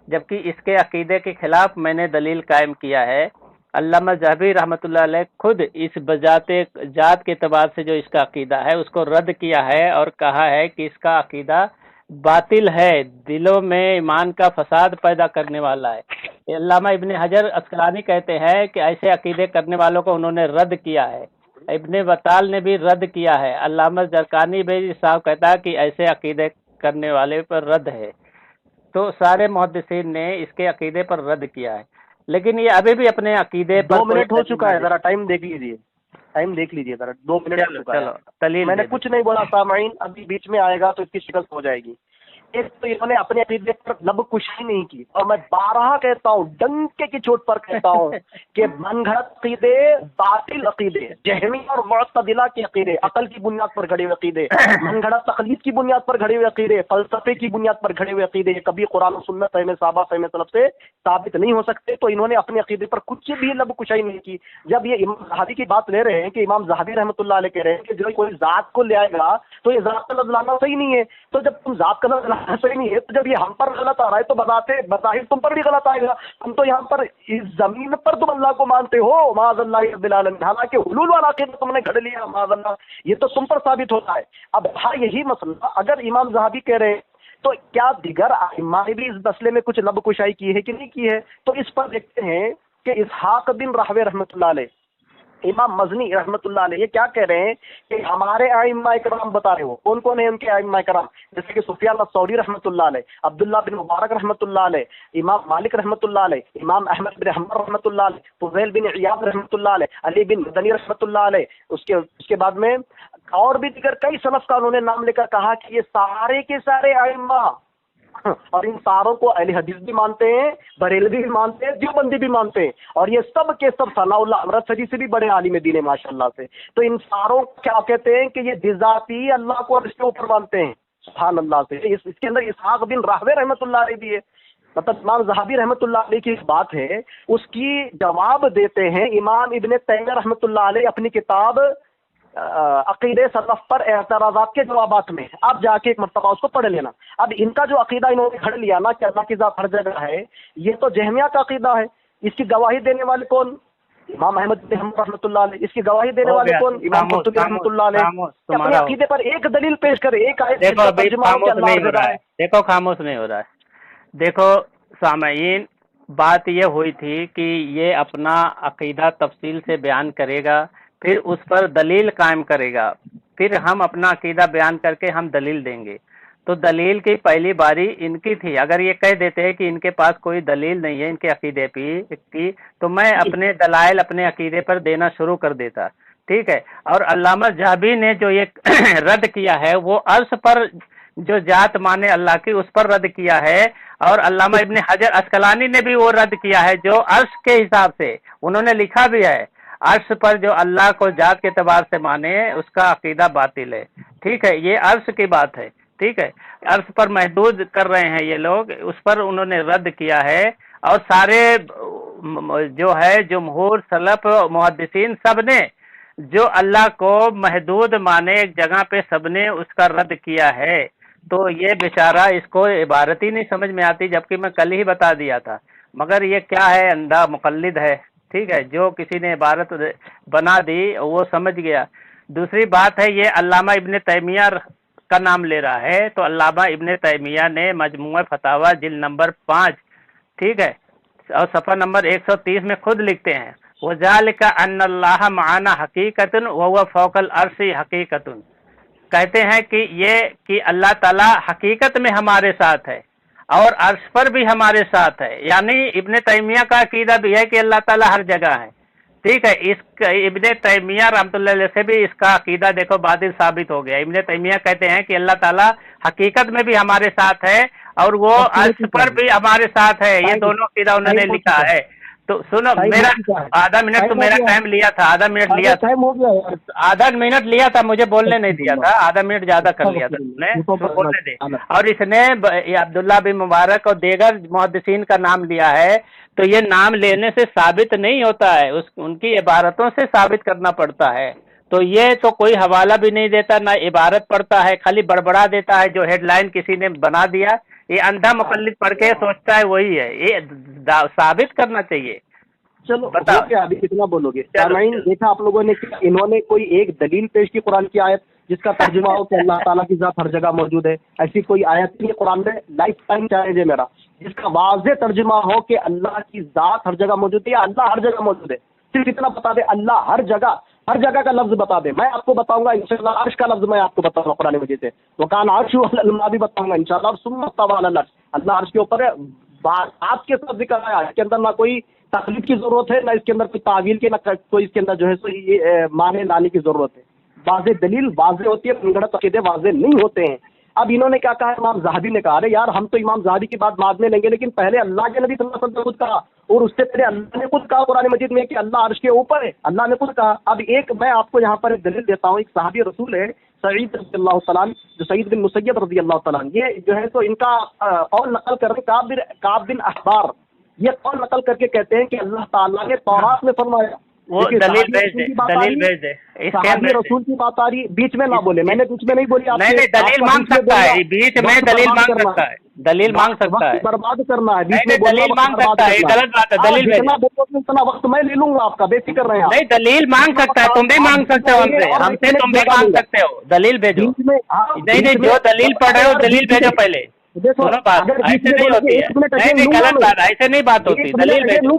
جبکہ اس کے عقیدے کے خلاف میں نے دلیل قائم کیا ہے۔ علامہ ذہبی رحمۃ اللہ علیہ خود اس بذات ذات کے اعتبار سے جو اس کا عقیدہ ہے اس کو رد کیا ہے اور کہا ہے کہ اس کا عقیدہ باطل ہے، دلوں میں ایمان کا فساد پیدا کرنے والا ہے۔ علامہ ابن حجر عسقلانی کہتے ہیں کہ ایسے عقیدے کرنے والوں کو انہوں نے رد کیا ہے، ابن بطال نے بھی رد کیا ہے، علامہ زرقانی بھی صاحب کہتا ہے کہ ایسے عقیدے کرنے والے پر رد ہے، تو سارے محدثین نے اس کے عقیدے پر رد کیا ہے، لیکن یہ ابھی بھی اپنے عقیدے پر 2 منٹ ہو چکا ہے، ذرا ٹائم دیکھ لیجیے، ٹائم دیکھ لیجیے ذرا، 2 منٹ ہو چکا ہے۔ دلیل میں نے کچھ نہیں بولا، سامعین ابھی بیچ میں آئے گا تو اس کی شکست ہو جائے گی۔ ایک تو انہوں نے اپنے عقیدے پر لب کشی نہیں کی، اور میں بارہا کہتا ہوں، ڈنکے کی چوٹ پر کہتا ہوں کہ من گھڑت عقیدے، باطل عقیدے، جہمی اور معتزلہ کے عقیدے، عقل کی بنیاد پر گھڑے ہوئے عقیدے، من گھڑت تقلید کی بنیاد پر گھڑے ہوئے عقیدے، فلسفے کی بنیاد پر گھڑے ہوئے عقیدے، کبھی قرآن و سنت، فہم صحابہ، فہم سلف سے ثابت نہیں ہو سکتے، تو انہوں نے اپنے عقیدے پر کچھ بھی لب کشائی نہیں کی۔ جب یہ امام زہبی کی بات لے رہے ہیں کہ امام زہبی رحمۃ اللہ علیہ کہہ رہے ہیں کہ جو کوئی ذات کو لے آئے گا تو یہ ذات کا لفظ لانا صحیح نہیں ہے، تو جب تم ذات کا لفظ لانا صحیح نہیں ہے تو جب یہ ہم پر غلط آ رہا ہے تو بظاہر تم پر بھی غلط آئے گا، تم تو یہاں پر اس زمین پر تم اللہ کو مانتے ہو، معاذ اللہ رب العالمین، حالانکہ حلول والا عقیدہ تم نے گھڑ لیا، معاذ اللہ، یہ تو تم پر ثابت ہوتا ہے۔ اب یہی مسئلہ اگر امام زہبی کہہ رہے ہیں تو کیا دیگر ائمہ نے بھی اس مسئلے میں کچھ لب کشائی کی ہے کہ نہیں کی ہے؟ تو اس پر دیکھتے ہیں کہ اسحاق بن راہوے رحمۃ اللہ علیہ، امام مزنی رحمۃ اللہ علیہ، یہ کیا کہہ رہے ہیں کہ ہمارے ائمہ کرام بتا رہے ہو، کون کون ہیں ان کے ائمہ کرام، جیسے کہ سفیان الثوری رحمۃ اللہ علیہ، عبداللہ بن مبارک رحمۃ اللہ علیہ، امام مالک رحمۃ اللہ علیہ، امام احمد بن حنبل رحمۃ اللہ علیہ، فضیل بن عیاض رحمۃ اللہ علیہ، علی بن مدنی رحمۃ اللہ علیہ، اس کے بعد میں اور بھی دیگر کئی سلف کا انہوں نے نام لے کر کہا کہ یہ سارے کے سارے ائمہ، اور ان ساروں کو اہل حدیث بھی مانتے ہیں، بریلوی بھی مانتے ہیں، دیوبندی بھی مانتے ہیں، اور یہ سب کے سب ثناء اللہ امرتسری سے بھی بڑے عالم دین ہیں ماشاء اللہ سے، تو ان ساروں کو کیا کہتے ہیں کہ یہ بذاتی اللہ کو عرش کے اوپر مانتے ہیں، سبحان اللہ سے۔ اس کے اندر اسحاق بن راہوے رحمۃ اللہ علیہ بھی ہے، مطلب امام زہبی رحمۃ اللہ علیہ کی بات ہے، اس کی جواب دیتے ہیں امام ابن تیمیہ رحمۃ اللہ علیہ اپنی کتاب عقیدہ سلف پر اعتراضات کے جوابات میں، آپ جا کے ایک مرتبہ اس کو پڑھ لینا۔ اب ان کا جو عقیدہ انہوں نے گھڑ لیا نا کہ اللہ کی ذات ہر جگہ ہے، یہ تو جہمیہ کا عقیدہ ہے، اس کی گواہی دینے والے کون؟ امام احمد بن حنبل رحمۃ اللہ علیہ۔ اس کی گواہی دینے والے کون؟ امام قرطبی رحمۃ اللہ علیہ۔ اپنے عقیدے پر ایک دلیل پیش کرے، ایک آیت دیکھو خاموش نہیں ہو رہا ہے، دیکھو سامعین، بات یہ ہوئی تھی کہ یہ اپنا عقیدہ تفصیل سے بیان کرے گا، پھر اس پر دلیل قائم کرے گا، پھر ہم اپنا عقیدہ بیان کر کے ہم دلیل دیں گے، تو دلیل کی پہلی باری ان کی تھی۔ اگر یہ کہہ دیتے ہیں کہ ان کے پاس کوئی دلیل نہیں ہے ان کے عقیدے کی، تو میں اپنے دلائل اپنے عقیدے پر دینا شروع کر دیتا، ٹھیک ہے۔ اور علامہ ذہبی نے جو یہ رد کیا ہے وہ عرش پر جو ذات مانے اللہ کی، اس پر رد کیا ہے، اور علامہ ابن حجر عسقلانی نے بھی وہ رد کیا ہے جو عرش کے حساب سے انہوں نے لکھا بھی ہے، عرش پر جو اللہ کو ذات کے اعتبار سے مانے اس کا عقیدہ باطل ہے، ٹھیک ہے، یہ عرش کی بات ہے، ٹھیک ہے، عرش پر محدود کر رہے ہیں یہ لوگ، اس پر انہوں نے رد کیا ہے، اور سارے جو ہے جمہور سلف محدثین سب نے جو اللہ کو محدود مانے ایک جگہ پہ سب نے اس کا رد کیا ہے، تو یہ بیچارہ اس کو عبارت ہی نہیں سمجھ میں آتی، جبکہ میں کل ہی بتا دیا تھا، مگر یہ کیا ہے، اندھا مقلد ہے، ٹھیک ہے، جو کسی نے عبارت بنا دی وہ سمجھ گیا۔ دوسری بات ہے یہ علامہ ابن تیمیہ کا نام لے رہا ہے، تو علامہ ابن تیمیہ نے مجموعہ فتاوی جلد نمبر 5، ٹھیک ہے، اور صفحہ نمبر 130 میں خود لکھتے ہیں وَذَلِكَ أَنَّ اللَّهَ مَعَنَا حَقِيقَةٌ وَهُوَ فَوْقَ الْعَرْشِ حَقِيقَةٌ، कहते हैं कि ये कि अल्लाह ताला हकीकत में हमारे साथ है और अर्श पर भी हमारे साथ है, यानी इब्ने तैमिया का अकीदा भी है कि अल्लाह ताला हर जगह है। ठीक है, इस इब्ने तैमिया रहमतुल्लाह अलैह से भी इसका अकीदा देखो बातिल साबित हो गया। इब्ने तैमिया कहते हैं कि अल्लाह ताला हकीकत में भी हमारे साथ है और वो अर्श पर भी हमारे साथ है। ये दोनों अकीदा उन्होंने लिखा है। तो सुनो, मेरा आधा मिनट तो मेरा टाइम लिया था, आधा मिनट लिया था, आधा मिनट लिया था, मुझे बोलने नहीं दिया था, आधा मिनट ज्यादा कर लिया था तुमने, तो बोलने दे। और इसने अब्दुल्ला बिन मुबारक और दीगर मुहद्दिसीन का नाम लिया है, तो ये नाम लेने से साबित नहीं होता है, उनकी इबारतों से साबित करना पड़ता है। तो ये तो कोई हवाला भी नहीं देता, ना इबारत पढ़ता है, खाली बड़बड़ा देता है। जो हेडलाइन किसी ने बना दिया, ये अंधा मुकल्लिद पढ़ के सोचता है वही है, ये साबित करना चाहिए। चलो बताओ क्या अभी कितना बोलोगे? देखा आप लोगों ने, इन्होंने कोई एक दलील पेश की कुरान की आयत जिसका तर्जुमा हो कि अल्लाह ताला की जात हर जगह मौजूद है? ऐसी कोई आयत नहीं है कुरान में, लाइफ टाइम चैलेंज है मेरा, जिसका वाज़ेह तर्जुमा हो कि अल्लाह की जात हर जगह मौजूद है या अल्लाह हर जगह मौजूद है। सिर्फ इतना बता दे, अल्लाह हर जगह का लफ्ज बता दे। मैं आपको बताऊंगा इंशाअल्लाह, अर्श का लफ्ज मैं आपको बताऊंगा कुरान मजीद से, वकान अर्शु अलल मा भी बताऊंगा इंशाअल्लाह। सुम्मा तवा अलल अर्श, अल्लाह अर्श के ऊपर है। आपके साथ जिक्र है, इसके अंदर ना कोई तकलीफ की जरूरत है, ना इसके अंदर कोई तावील की, ना कोई इसके अंदर जो है सो ये माने लाने की जरूरत है। वाज़ेह दलील वाज़ेह होती है, गलत अकीदे वाज़ेह नहीं होते हैं। अब इन्होंने क्या कहा, इमाम ज़हाबी ने कहा, अरे यार हम तो इमाम ज़हाबी की बात बाद में लेंगे, लेकिन पहले अल्लाह के नबी सल्लल्लाहु अलैहि वसल्लम ने खुद कहा, और उससे पहले अल्लाह ने खुद कहा कुरान मजीद में कि अल्लाह अर्श के ऊपर है, अल्लाह ने खुद कहा। अब एक मैं आपको यहाँ पर एक दलील देता हूँ, एक सहाबी रसूल है सईद रज़ियल्लाहु तआला अन्हु, जो सईद बिन मुसय्यब रज़ियल्लाहु तआला अन्हु, ये जो है तो इनका कौल नकल कर रहे काब बिन अहबार, ये कौल नकल करके कहते हैं कि अल्लाह ताला ने तौरात में फरमाया। वो दलील भेज दे, सहाबी रसूल की बात आ रही, बीच में ना बोले, मैंने बीच में नहीं बोली। नहीं, दलील मांग सकता है, बीच में दलील मांग सकता है, दलील मांग सकता है, बर्बाद करना है, बीच में दलील मांग सकता है, गलत बात है। दलील जितना बोलोगे उतना वक्त मैं ले लूंगा आपका, बेफिक्र रहे हैं। नहीं, दलील मांग सकता है, तुम भी मांग सकते हो हमसे तुम भी मांग सकते हो, दलील भेजो। नहीं, जो दलील पढ़ रहे हो दलील भेजो पहले। देखो बात ऐसे नहीं होती है, नहीं गलत बात, ऐसे नहीं बात होती। दलील भेजो,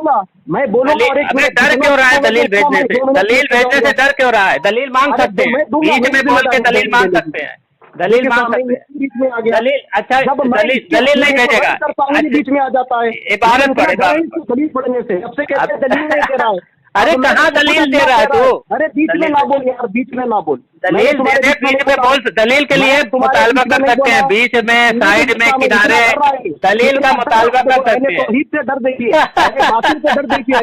मैं बोलूंगा। डर क्यों रहा है दलील भेजने से? दलील भेजने से डर क्यों रहा है? दलील मांग सकते हैं, बीच में बोल के दलील मांग सकते हैं, दलील मांग सकते हैं। दलील अच्छा, दलील नहीं भेजेगा, बीच में आ जाता है इबारत पढ़े, दलील पढ़ने से अब से कहते हैं दलील नहीं दे रहा है। अरे कहाँ दलील दे रहा है तू? अरे बीच में ना बोल यार, बीच में ना बोल। दलील दे दे, बीच में बोल। दलील के लिए मुतालबा कर सकते हैं, बीच में, साइड में, किनारे, दलील का मुतालबा कर सकते हैं। तौहीद से डर देखिए, बातिल से डर देखिए,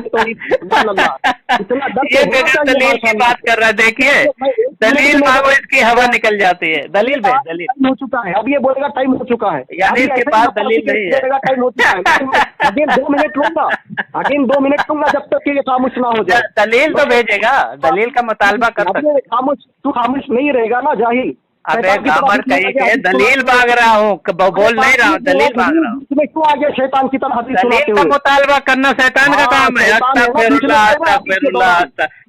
ये बगैर दलील की बात कर रहा है। देखिए दलील मांगो, इसकी हवा निकल जाती है। दलील भेज, दलील हो चुका है, अब ये बोलेगा टाइम हो चुका है, यानी इसके पास दलील नहीं है। टाइम हो चुका है, अगेन 2 मिनट लूंगा, जब तक ये खामोश ना हो जाए। दलील तो भेजेगा, दलील का मुतालबा कर सकते हैं। खामोश नहीं रहेगा ना जाहिल। अबे गामर कहीं के दलील मांग रहा हूँ, बोल नहीं रहा हूँ, दलील मांग रहा हूँ। तुम्हें क्यों आ गया शैतान की तरह हदीस सुनाते दलील का हुए? मुतालबा करना शैतान का काम है। अस्तगफिरुल्लाह,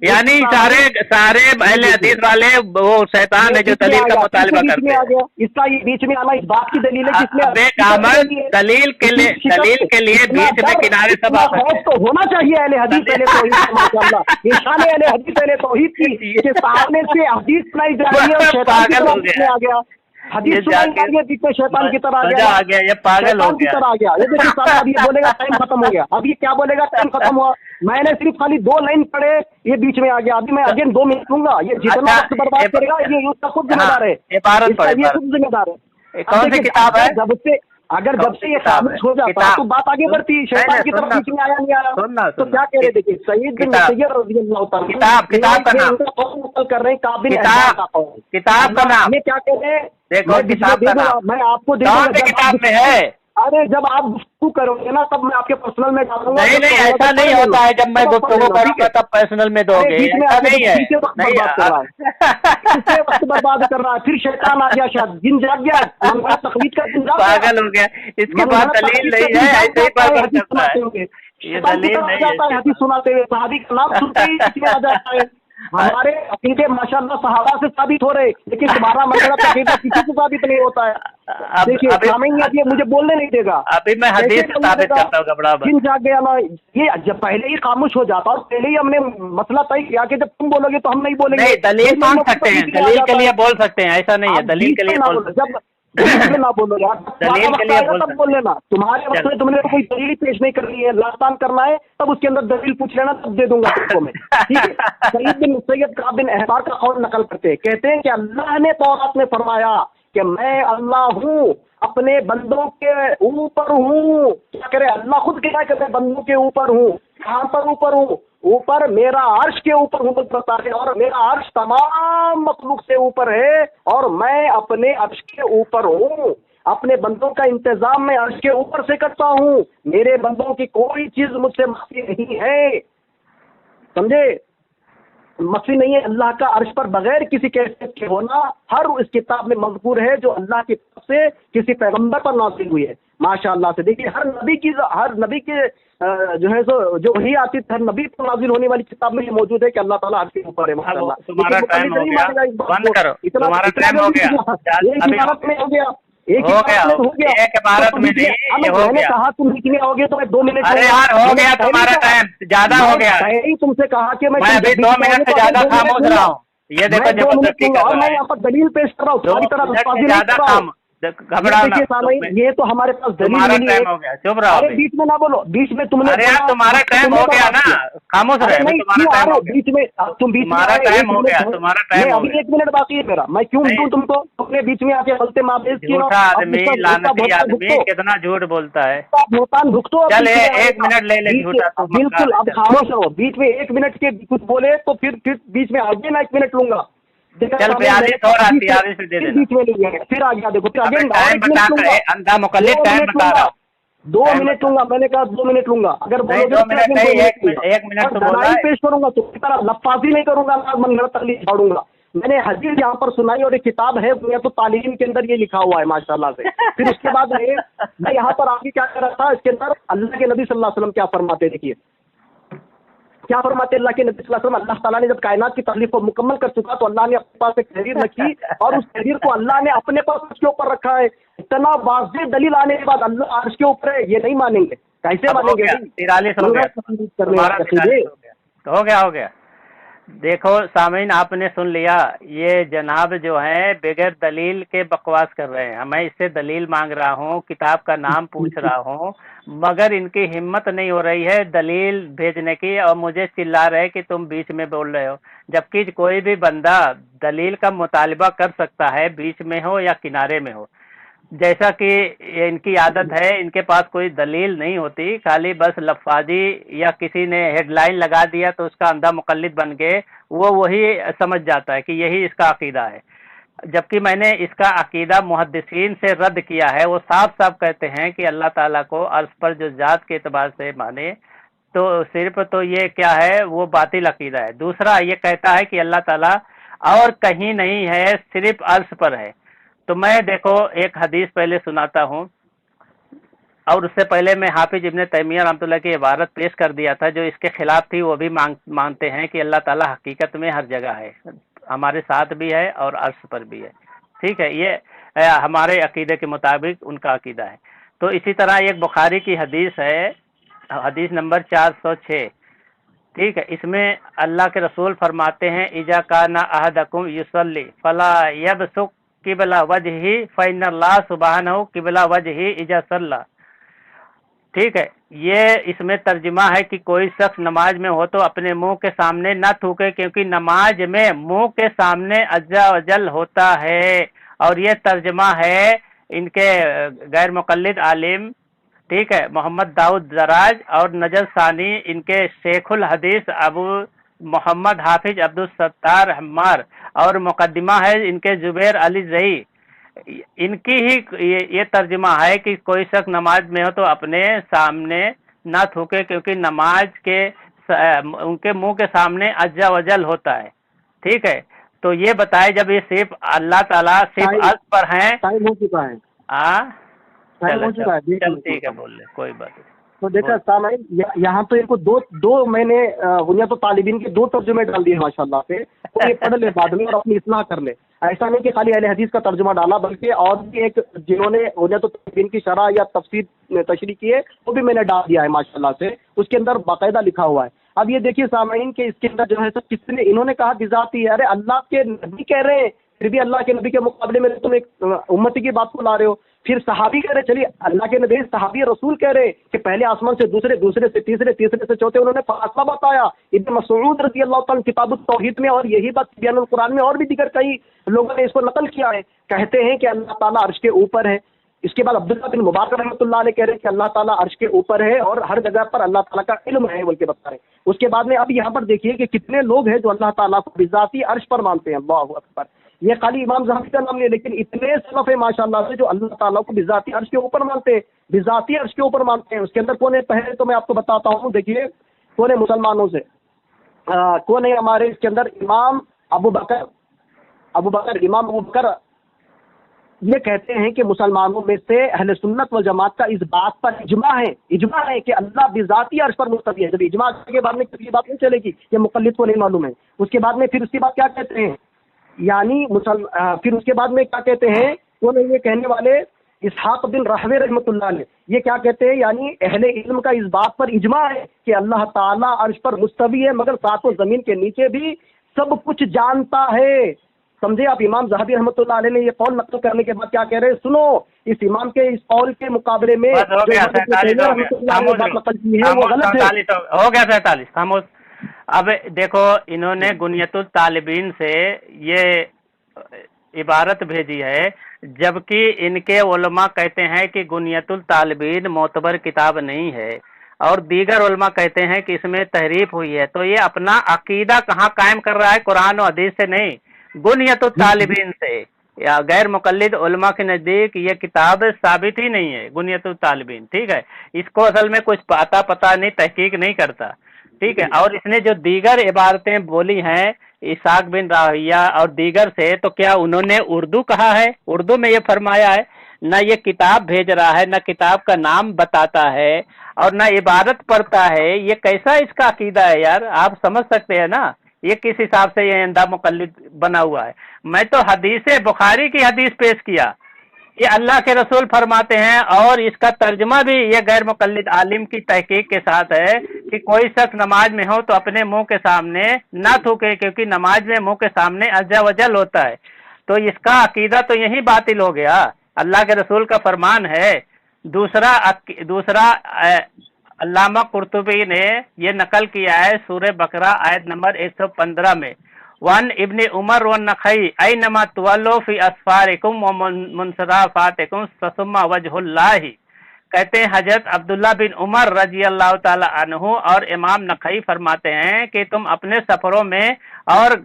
यानी सारे अहले हदीस वाले वो शैतान है जो दलील का मुतालबा करते हैं। इसका ये बीच में आना इस बात की दलील है जिसमें अबे गामर दलील के लिए बीच में किनारे सब आ सकते हैं। तो होना चाहिए अहले हदीस पहले तौहीद, माशाअल्लाह निशान अहले हदीस पहले तौहीद की के सामने से हदीस सुनाई जा रही है, शैतान की तरह आ गया, हदीस सुनाई जा रही है, बीच में शैतान की तरह आ गया, ये पागल हो गया, आ गया। ये देखिए साला अब ये बोलेगा टाइम खत्म हो गया, अब ये क्या बोलेगा टाइम खत्म हुआ। मैंने सिर्फ खाली 2 लाइन पढ़े, ये बीच में आ गया। अभी मैं अगेन 2 मिनट लूंगा, ये जितना वक्त बर्बाद करेगा ये उसका खुद जिम्मेदार है, ये खुद जिम्मेदार है। कौन सी किताब है? जब से ये खामोश हो जाता तो बात आगे बढ़ती, शैतान की तरफ बीच में आया नहीं आया। तो क्या कह रहे? देखिए सईद बिन मुसय्यब रज़ियल्लाहु तआला, किताब का नाम कर रहे हैं, काब बिन किताब का नाम क्या कह रहे हैं? देखो किताब का नाम मैं आपको किताब में है। अरे जब आप गुफ्तगू करोगे ना तब मैं आपके पर्सनल में डालूंगा। नहीं, ऐसा नहीं होता है, जब मैं गुफ्तगू करूंगा तब पर्सनल में दोगे, ऐसा नहीं है। वक्त बर्बाद कर रहा है, फिर शैतान आ गया, शायद जिन जाग गया, तकलीफ का दिन पागल हो गया। इसके बाद दलील नहीं है, ऐसे ही पागल करता है, ये दलील नहीं है। हदीस सुनाते हुए सहाबी का नाम सुनते ही इसमें आ जाता है। हमारे अकीदे माशाल्लाह सहाबा से साबित हो रहे, लेकिन तुम्हारा मतलब अकीदा किसी को साबित नहीं होता है। देखिए सामने ये मुझे बोलने नहीं देगा, अभी मैं हदीस से साबित करता हूँ घबरा मत। जिन जा गया ना, ये जब पहले ही खामोश हो जाता और पहले ही हमने मसला तय किया कि जब तुम बोलोगे तो हम नहीं बोलेंगे। नहीं, दलील मांग सकते हैं, दलील के लिए बोल सकते हैं, ऐसा नहीं है, दलील के लिए बोल सकते हैं। जब ना बोलो यार, दलील के लिए तब बोल लेना। तुम्हारे वक्त में तुमने कोई दलील पेश नहीं करनी है, लास्तान करना है, तब उसके अंदर दलील पूछ लेना, तब दे दूंगा तुमको मैं, ठीक है। सैयद काब बिन अहबार का कौल नकल करते हैं, कहते हैं कि अल्लाह ने तौरात में फरमाया कि मैं अल्लाह हूँ, अपने बंदों के ऊपर हूँ। क्या करे, अल्लाह खुद कहता है कि मैं बंदों के ऊपर हूँ। कहाँ पर ऊपर हूँ? ऊपर मेरा अर्श के ऊपर हूँ बता है, और मेरा अर्श तमाम मखलूक से ऊपर है, और मैं अपने अर्श के ऊपर हूँ। अपने बंदों का इंतजाम मैं अर्श के ऊपर से करता हूँ। मेरे बंदों की कोई चीज मुझसे मख्फी नहीं है, समझे? मख्फी नहीं है अल्लाह का अर्श पर बगैर किसी कैफियत के होना। हर इस किताब में मज़कूर है जो अल्लाह की तरफ से किसी पैगंबर पर नाज़िल हुई है। माशाअल्लाह से देखिए, हर नबी के जो है सो जो वही आती है, हर नबी पर नाज़िल होने वाली किताब में ये मौजूद है कि अल्लाह ताला अर्श के ऊपर है। माशाअल्लाह, तुम्हारा टाइम हो गया, बंद करो, तुम्हारा टाइम हो गया, हो गया, एक इबारत में नहीं, मैंने कहा तुम बीच में आओगे तो मैं 2 मिनट। अरे यार हो गया तुम्हारा टाइम, ज्यादा हो गया। तुमसे कहा कि मैं अभी 2 मिनट से ज्यादा खामोश रहा हूँ। ये देखो जबरदस्ती कर और रहा मैं है, यहाँ पर दलील पेश कर रहा हूँ, सारी तरह ज्यादा काम घबरा ये तो हमारे पास तुम्हारा टाइम हो गया, चुप रहो। अरे बीच में ना बोलो, बीच में तुमने। अरे यार तुम्हारा टाइम हो गया ना, खामोश रहे। तुम्हारा टाइम बीच में तुम बीच तुम्हारा टाइम हो गया, तुम्हारा टाइम अभी 1 मिनट बाकी है मेरा। मैं क्यों तुमको अपने बीच में आके बोलते माफी? झूठा आदमी, लानती आदमी, कितना झूठ बोलता है। भुगतान भुगतो। चल 1 मिनट ले ले झूठा, बिल्कुल। अब खामोश रहो, बीच में 1 मिनट के कुछ बोले तो फिर बीच में आगे मैं 1 मिनट लूंगा। चल 42 और 43 से दे देना, बीच में नहीं है, फिर आ गया। देखो फिर टाइम बता, अंधा मुकल्लिद टाइम बता रहा हूँ। 2 मिनट लूंगा, मैंने कहा 2 मिनट लूंगा। अगर 2 मिनट नहीं, 1 मिनट तो बोला है। पेश करूंगा तो तरह लफ्फाजी नहीं करूंगा, मनगढ़ तकलीफ छोड़ूंगा। मैंने हदीस यहाँ पर सुनाई और एक किताब है तो तालीम के अंदर ये लिखा हुआ है माशाल्लाह से। फिर उसके बाद मैं यहाँ पर आगे क्या कर रहा था, इसके अंदर अल्लाह के नबी सल्लल्लाहु अलैहि वसल्लम क्या फरमाते, देखिए क्या फरमाते अल्लाह के नबी सल्लल्लाहु अलैहि वसल्लम। अल्लाह ताला ने जब कायनात की तकलीफ को मुकम्मल कर चुका तो अल्लाह ने अपने पास एक तहरीर रखी, और उस तहरीर को अल्लाह ने अपने पास उसके ऊपर रखा है। इतना वाज़ेह दलील आने के बाद अल्लाह अर्श के ऊपर है, ये नहीं मानेंगे, कैसे मानेंगे? 43 हो गया, हो गया। देखो सामीन, आपने सुन लिया, ये जनाब जो हैं बगैर दलील के बकवास कर रहे हैं। मैं इससे दलील मांग रहा हूँ, किताब का नाम पूछ रहा हूँ, मगर इनकी हिम्मत नहीं हो रही है दलील भेजने की, और मुझे चिल्ला रहे कि तुम बीच में बोल रहे हो। जबकि कोई भी बंदा दलील का मुतालबा कर सकता है, बीच में हो या किनारे में हो। जैसा कि इनकी आदत है, इनके पास कोई दलील नहीं होती, खाली बस लफ्फाजी या किसी ने हेडलाइन लगा दिया तो उसका अंधा मुकल्लिद बन के वो वही समझ जाता है कि यही इसका अकीदा है। जबकि मैंने इसका अकीदा मुहद्दिसीन से रद्द किया है। वो साफ साफ कहते हैं कि अल्लाह ताला को अर्श पर जो जात के एतबार से माने तो सिर्फ तो ये क्या है, वो बातिल अकीदा है। दूसरा ये कहता है कि अल्लाह ताला और कहीं नहीं है, सिर्फ अर्श पर है। तो मैं देखो एक हदीस पहले सुनाता हूँ, और उससे पहले मैं हाफिज इब्न तैमिया रहमतुल्लाह की इबारत पेश कर दिया था जो इसके खिलाफ थी। वो भी मानते हैं कि अल्लाह ताला हकीकत में हर जगह है, हमारे साथ भी है और अर्श पर भी है। ठीक है, ये हमारे अकीदे के मुताबिक उनका अकीदा है। तो इसी तरह एक बुखारी की हदीस है, हदीस नंबर 406। ठीक है, इसमें अल्लाह के रसूल फरमाते हैं, इजा काना अहदकुम युसल्ली फला यबसुक किबला वजही फइन्नल्लाह सुब्हानहु किबला वजही इजा सल्ला। ठीक है, ये इसमें तर्जुमा है कि कोई शख्स नमाज में हो तो अपने मुंह के सामने न थूके, क्योंकि नमाज में मुंह के सामने अज्जा वजल होता है। और ये तर्जुमा है इनके गैर मुकल्लिद आलिम, ठीक है, मोहम्मद दाऊद दराज और नजर सानी, इनके शेखुल हदीस अबू मोहम्मद हाफिज अब्दुल सत्तार हम्मार, और मुकद्दिमा है इनके जुबैर अली जही। इनकी ही ये तर्जुमा है कि कोई शख्स नमाज में हो तो अपने सामने ना थूके, क्योंकि नमाज के उनके मुंह के सामने अज्जा वजल होता है। ठीक है, तो ये बताए जब ये सिर्फ अल्लाह ताला सिर्फ अर्श पर हैं। टाइम हो चुका है। चल ठीक है, बोल ले, कोई बात नहीं। तो देखा सामईन, यहाँ तो इनको दो मैंने बुनिया तो तालिबीन के 2 तर्जुमे डाल दिए माशाल्लाह से, तो ये पढ़ ले बाद में और अपनी इस्लाह कर ले। ऐसा नहीं कि खाली अहले हदीस का तर्जुमा डाला, बल्कि और भी एक जिन्होंने बुनिया तो तालिबीन की शरह या तफसीर तशरीह की है वो भी मैंने डाल दिया है माशाल्लाह से, उसके अंदर बाकायदा लिखा हुआ है। अब ये देखिए सामईन के इसके अंदर जो है सब किसने, इन्होंने कहा बिजाती है, अरे अल्लाह के नबी कह रहे हैं, फिर भी अल्लाह के नबी के मुकाबले में तुम एक उम्मती की बात को ला रहे हो। फिर सहाबी कह रहे, चलिए अल्लाह के नबी सहाबी रसूल कह रहे कि पहले आसमान से दूसरे, दूसरे से तीसरे, तीसरे से चौथे, उन्होंने फासला बताया। इब्न मसऊद रज़ी अल्लाह ताला किताब तौहीद में, और यही बात बयानुल कुरान में और भी दिगर कई लोगों ने इसको नकल किया है, कहते हैं कि अल्लाह ताला अर्श के ऊपर है। इसके बाद अब्दुल्लाह बिन मुबारक रहमतुल्लाह अलैह कह रहे हैं कि अल्लाह ताला अर्श के ऊपर है और हर जगह पर अल्लाह ताला का इल्म है बोल के बता रहे हैं। उसके बाद में अब यहाँ पर देखिए कि कितने लोग हैं जो अल्लाह ताला को बिजाती अर्श पर मानते हैं। अल्लाहु अकबर। ये खाली इमाम ज़हाबी का नाम नहीं, लेकिन इतने सलफ है माशाल्लाह से जो अल्लाह ताला को बिजाती अर्श के ऊपर मानते हैं, बिजाती अर्श के ऊपर मानते हैं। उसके अंदर कौन है, पहले तो मैं आपको बताता हूँ, देखिए कौन है मुसलमानों से, कौन है हमारे इसके अंदर, इमाम अबू बकर इमाम अबू बकर ये कहते हैं कि मुसलमानों में से अहले सुन्नत वल जमात का इस बात पर इजमा है कि अल्लाह बिजाती अर्श पर मुस्तवी है। जब इजमा के बाद में किसी बात नहीं चलेगी, ये मुकल्लिद को नहीं मालूम है। उसके बाद में फिर उसके बाद क्या कहते हैं, यानी फिर उसके बाद में क्या कहते हैं, वो ये कहने वाले इसहाक बिन रहवे रहमतुल्लाह अलैह, ये क्या कहते हैं, यानी अहले इल्म का इस बात पर इजमा है कि अल्लाह ताला अर्श पर मुस्तवी है, मगर सातों जमीन के नीचे भी सब कुछ जानता है। समझे आप। इमाम ज़हाबी रहमतुल्लाह अलैह ने ये कौल नक़ल करने के बाद क्या कह रहे हैं, सुनो, इस इमाम के इस कौल के मुकाबले में हो गया 47 खामोश। अब देखो, इन्होंने गुनियतुल तालिबीन से ये इबारत भेजी है, जबकि इनके उलमा कहते हैं कि गुनियतुल तालिबीन मोतबर किताब नहीं है, और दीगर उलमा कहते हैं कि इसमें तहरीफ हुई है। तो ये अपना अकीदा कहाँ कायम कर रहा है, कुरान और हदीस से नहीं, गुनियतुल तालिबीन से। या गैर मुकल्लिद उलमा के नज़दीक ये किताब साबित ही नहीं है, गुनियतुल तालिबीन। ठीक है, इसको असल में कुछ पता नहीं, तहकीक नहीं करता। ठीक है, और इसने जो दीगर इबारतें बोली हैं इसाक बिन राहिया और दीगर से, तो क्या उन्होंने उर्दू कहा है? उर्दू में ये फरमाया है? न ये किताब भेज रहा है, न किताब का नाम बताता है, और न इबारत पढ़ता है। ये कैसा इसका अकीदा है यार, आप समझ सकते हैं ना ये किस हिसाब से ये अंधा मुकल्लिद बना हुआ है। मैं तो हदीस बुखारी की हदीस पेश किया, ये अल्लाह के रसूल फरमाते हैं, और इसका तर्जुमा भी ये गैर मुकल्लिद आलिम की तहकीक के साथ है कि कोई शख्स नमाज में हो तो अपने मुंह के सामने ना थूके, क्योंकि नमाज में मुंह के सामने अज़्ज़ा वजल होता है। तो इसका अकीदा तो यही बातिल हो गया। अल्लाह के रसूल का फरमान है। दूसरा अल्लामा कुर्तुबी ने ये नकल किया है सूरह बकरा आयत नंबर 115 में, वन इब्न उमर वन नखई ऐनमा तुवल्लु फी अस्फारिकुम व मुनसराफातिकुम फसुम्मा वजहुल्लाहि। कहते हैं हजरत अब्दुल्ला बिन उमर रजी अल्लाह ताला अन्हु और इमाम नखई फरमाते हैं कि तुम अपने सफरों में और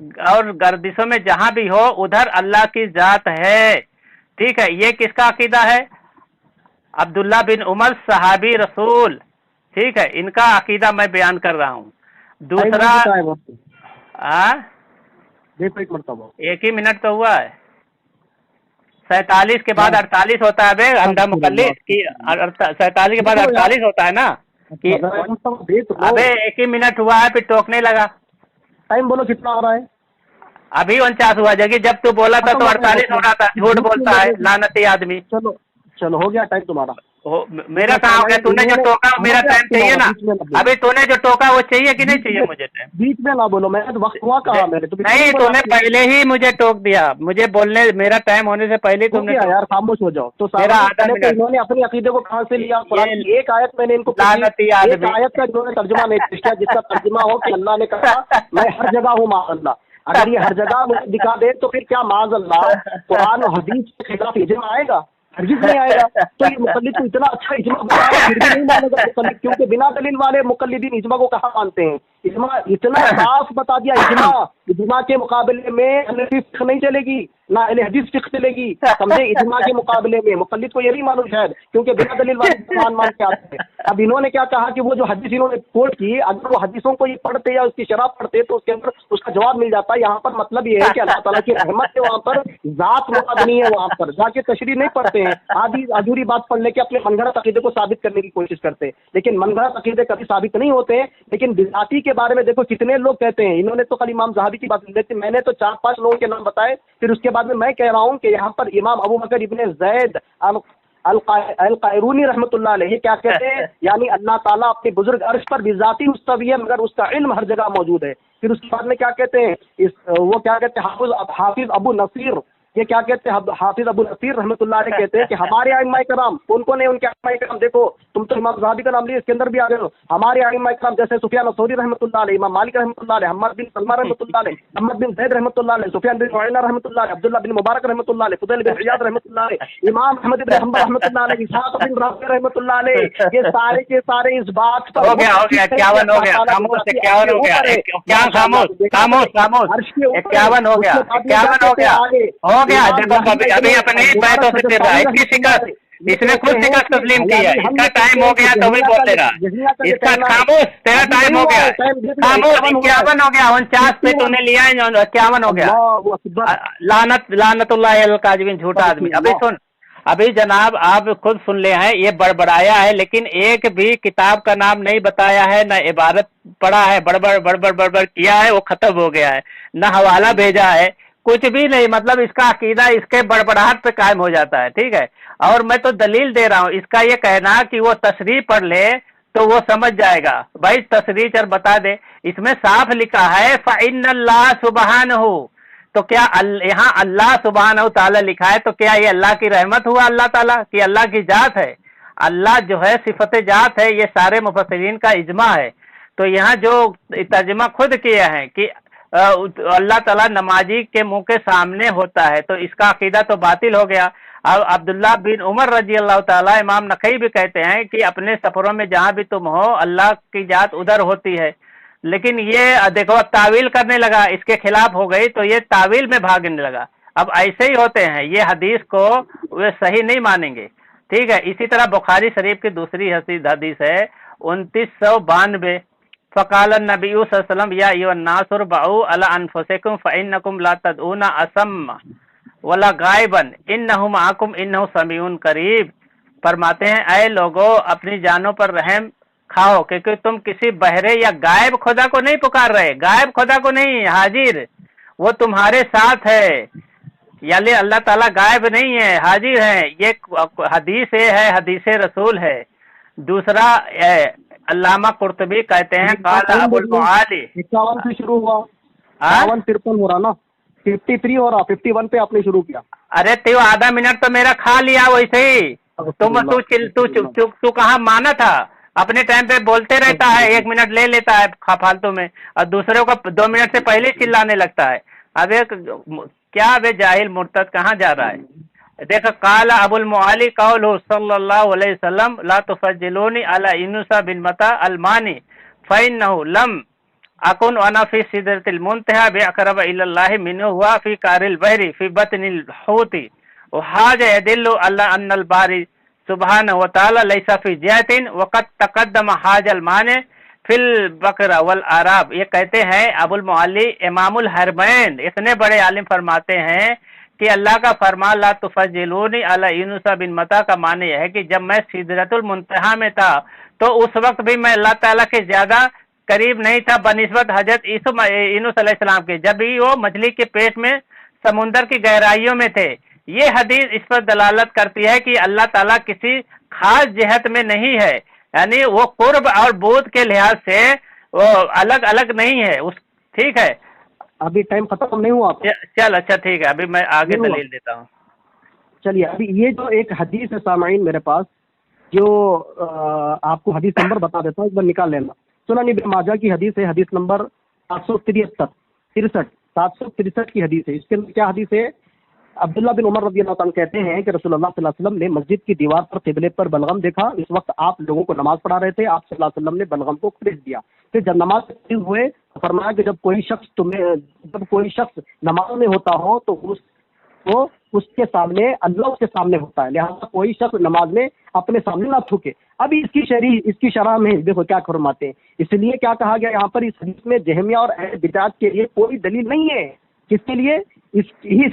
गर्दिशों में जहां भी हो उधर अल्लाह की जात है। ठीक है, ये किसका अकीदा है? अब्दुल्ला बिन उमर सहाबी रसूल। ठीक है, इनका अकीदा मैं बयान कर रहा हूँ। दूसरा देखो एक मरतबा, एक ही मिनट तो हुआ है, 47 के बाद 48 होता है बे अंधा मुकल्लिद की, 47 के बाद 48 होता है ना कि अबे एक ही मिनट हुआ है, फिर टोकने लगा। टाइम बोलो कितना हो रहा है? अभी 49 हुआ, जब तू बोला था तो 48 हो रहा था। झूठ बोलता है लानती आदमी। चलो हो गया टाइम तुम्हारा। मेरा कहाँ हो गया? तूने जो टोका मेरा टाइम चाहिए ना। अभी तूने जो टोका वो चाहिए कि नहीं चाहिए मुझे टाइम? बीच में ना बोलो, मैंने तो वक्त हुआ कहा मैंने तो नहीं, तूने पहले ही मुझे टोक दिया। मुझे बोलने, मेरा टाइम होने से पहले तुमने यार खामोश हो जाओ। तो इन्होंने अपने अकीदे को कहाँ से लिया? एक आयत मैंने इनको, एक आयत का इन्होंने तर्जुमा नहीं किया, जिसका तर्जुमा हो कि अल्लाह ने कहा मैं हर जगह हूँ माअल्लाह। अगर ये हर जगह मुझे दिखा दे तो फिर क्या माअल्लाह कुरान और हदीस के खिलाफ इज्मा आएगा? हरगिज़ नहीं आएगा। तो ये मुकल्लिद को इतना अच्छा इज्मा बता रहा है, फिर भी नहीं मानेगा मुकल्लिद, क्योंकि बिना दलील वाले मुकल्लिदीन इज्मा को कहाँ मानते हैं? اجماع اتنا صاف بتا دیا، اجماع کے مقابلے میں حنفی فقہ نہیں چلے گی، نہ اہل حدیث فقہ چلے گی، سمجھے؟ اجماع کے مقابلے میں مقلد کو یہ نہیں معلوم شاید، کیونکہ بنا دلیل مان کے آتے ہیں۔ اب انہوں نے کیا کہا کہ وہ جو حدیث انہوں نے کوٹ کی، اگر وہ حدیثوں کو یہ پڑھتے یا اس کی شرح پڑھتے تو اس کے اندر اس کا جواب مل جاتا ہے۔ یہاں پر مطلب یہ ہے کہ اللہ تعالیٰ کی رحمت سے وہاں پر ذات مراد نہیں ہے، وہاں پر جا کے تشریح نہیں پڑھتے ہیں، آدھی ادھوری بات پڑھ لے کے اپنے من گھڑت عقیدے کو ثابت کرنے کی کوشش کرتے ہیں، لیکن من گھڑت عقیدے کبھی ثابت نہیں ہوتے ہیں۔ لیکن بذاتی کے بارے میں دیکھو کتنے لوگ کہتے ہیں، انہوں نے تو خالی امام زہبی کی بات، لیکن میں نے تو 4-5 لوگوں کے نام بتائے، پھر اس کے بعد میں کہہ رہا ہوں کہ یہاں پر امام ابو بکر ابن زید القائرونی رحمۃ اللہ علیہ کیا کہتے ہیں، یعنی اللہ تعالیٰ اپنے بزرگ عرش پر بذاتی مستوی ہے مگر اس کا علم ہر جگہ موجود ہے۔ پھر اس کے بعد میں کیا کہتے ہیں، وہ کیا کہتے ہیں، حافظ ابو نصیر، یہ کیا کہتے ہیں، حافظ ابو نصیر رحمۃ اللہ علیہ کہتے ہیں کہ ہمارے ائمہ کرام، کون ہے ان کے ائمہ کرام؟ دیکھو تم تو امام زہبی کا نام لیے، اس کے اندر بھی آ گئے ہو، ہمارے ائمہ کرام جیسے سفیان الثوری رحمۃ اللہ علیہ، امام مالک رحمۃ اللہ علیہ، حماد بن سلمہ رحمۃ اللہ علیہ، محمد بن زید رحمۃ اللہ علیہ، سفیان بن عیینہ رحمۃ اللہ علیہ، عبداللہ بن مبارک رحمۃ اللہ علیہ، فضیل بن عیاض رحمۃ اللہ علیہ، امام احمد بن حنبل رحمۃ اللہ علیہ، اسحاق بن راہویہ رحمۃ اللہ علیہ، یہ سارے کے سارے اس بات پر ہو گیا 51 ہو گیا، خاموش 51 ہو گیا، کیا خاموش 51 ہو گیا، 51 ہو گیا، دیکھو ابھی اپنی باتوں سے پھر رہا ہے، اس نے خود شکست تسلیم کی ہے، اس کا ٹائم ہو گیا تو بھی بول دے گا، اس کا خاموش تیرا ٹائم ہو گیا، خاموش 51 ہو گیا، 49 پہ تو نے لیا ہے، 51 ہو گیا، لعنت اللہ الکاذبین، جھوٹا آدمی۔ ابھی سن، ابھی جناب آپ خود سن لے ہیں، یہ بڑبڑایا ہے لیکن ایک بھی کتاب کا نام نہیں بتایا ہے، نہ عبارت پڑھا ہے، بڑبڑ کیا ہے، وہ ختم ہو گیا ہے، نہ حوالہ بھیجا ہے، کچھ بھی نہیں، مطلب اس کا عقیدہ اس کے بڑبڑاہٹ پہ قائم ہو جاتا ہے، ٹھیک ہے۔ اور میں تو دلیل دے رہا ہوں، اس کا یہ کہنا کہ وہ تصریح پڑھ لے تو وہ سمجھ جائے گا، بھائی تصریح چل بتا دے، اس میں صاف لکھا ہے فَإِنَّ اللَّهَ سُبْحَانَهُ، تو کیا یہاں اللہ سبحانہ تعالیٰ لکھا ہے، تو کیا یہ اللہ کی رحمت ہوا اللہ تعالیٰ کہ اللہ کی ذات ہے؟ اللہ جو ہے صفت ذات ہے، یہ سارے مفسرین کا اجماع ہے۔ تو یہاں جو ترجمہ خود کیا ہے کہ اللہ تعالیٰ نمازی کے منہ کے سامنے ہوتا ہے، تو اس کا عقیدہ تو باطل ہو گیا۔ اب عبداللہ بن عمر رضی اللہ تعالیٰ، امام نقی بھی کہتے ہیں کہ اپنے سفروں میں جہاں بھی تم ہو اللہ کی ذات ادھر ہوتی ہے، لیکن یہ دیکھو تعویل کرنے لگا، اس کے خلاف ہو گئی تو یہ تعویل میں بھاگنے لگا۔ اب ایسے ہی ہوتے ہیں، یہ حدیث کو وہ صحیح نہیں مانیں گے، ٹھیک ہے۔ اسی طرح بخاری شریف کی دوسری حدیث ہے 2992، فقال النبی صلی اللہ علیہ وسلم یا ایھا الناس اربعوا علی انفسکم فانکم لا تدعون اصم ولا غائبا انہ معکم انہ سمیع قریب، فرماتے ہیں اے لوگو اپنی جانوں پر رحم کھاؤ، کیونکہ تم کسی بہرے یا غائب خدا کو نہیں پکار رہے، غائب خدا کو نہیں، حاضر، وہ تمہارے ساتھ ہے، یعنی اللہ تعالیٰ غائب نہیں ہے، حاضر ہے، یہ حدیث ہے، حدیث رسول ہے۔ دوسرا علامہ قرطبی کہتے ہیں قال ابو المعالی، 51 سے شروع ہوا، 53 ہو رہا نا، 53 ہو رہا، 51 پہ آپ نے شروع کیا۔ ارے تو آدھا منٹ تو میرا کھا لیا ویسے ہی، تو کہاں مانا تھا، اپنے ٹائم پہ بولتے رہتا ہے، 1 منٹ لے لیتا ہے فالتو میں، اور دوسروں کو 2 منٹ سے پہلے چلانے لگتا ہے۔ اب کیا بے جاہل مرتد کہاں جا رہا ہے؟ دیکھو قال ابو المعالی قولہ صلی اللہ علیہ وسلم لا تفضلونی علی یونس بن متی المانی فانہ لم اکن وانا فی سدرۃ المنتہی باقرب الی اللہ منہ ہوا فی قعر البحر فی بطن الحوت وهذا يدل على ان الباری سبحانہ وتعالی لیس فی جہۃ وقد تقدم حاج المانع فی البقرہ والعراب۔ یہ کہتے ہیں ابو المعالی امام الحرمین، اتنے بڑے عالم، فرماتے ہیں کہ اللہ کا فرمان لا تفضلونی علی یونس بن متی کا معنی ہے کہ جب میں سدرۃ المنتہی میں تھا تو اس وقت بھی میں اللہ تعالیٰ کے زیادہ قریب نہیں تھا بنسبت حضرت یونس علیہ السلام کے، جب بھی وہ مچھلی کے پیٹ میں سمندر کی گہرائیوں میں تھے۔ یہ حدیث اس پر دلالت کرتی ہے کہ اللہ تعالیٰ کسی خاص جہت میں نہیں ہے، یعنی وہ قرب اور بود کے لحاظ سے وہ الگ الگ نہیں ہے، ٹھیک ہے۔ ابھی ٹائم ختم نہیں ہوا، چل اچھا ٹھیک ہے، ابھی میں آگے دلیل دیتا ہوں۔ چلیے ابھی یہ جو ایک حدیث ہے سامعین میرے پاس، جو آپ کو حدیث نمبر بتا دیتا ہوں، ایک بار نکال لینا۔ سنن ابن ماجہ کی حدیث ہے، حدیث نمبر 763 کی حدیث ہے۔ اس کے اندر کیا حدیث ہے؟ عبداللہ بن عمر رضی اللہ عنہ کہتے ہیں کہ رسول اللہ صلی اللہ علیہ وسلم نے مسجد کی دیوار پر قبلے پر بلغم دیکھا. اس وقت آپ لوگوں کو نماز پڑھا رہے تھے. آپ صلی اللہ علیہ وسلم نے بلغم کو کھڑک دیا. پھر جب نماز شروع ہوئے تو فرمایا کہ جب کوئی شخص نماز میں ہوتا ہو تو اس کے سامنے اللہ اس کے سامنے ہوتا ہے, لہٰذا کوئی شخص نماز میں اپنے سامنے نہ تھوکے. ابھی اس کی شرح میں دیکھو کیا فرماتے ہیں. اس لیے کیا کہا گیا یہاں پر اس حدیث میں جہمیہ اور اہل بدعت کے لیے کوئی دلیل نہیں ہے. کس کے لیے؟ اس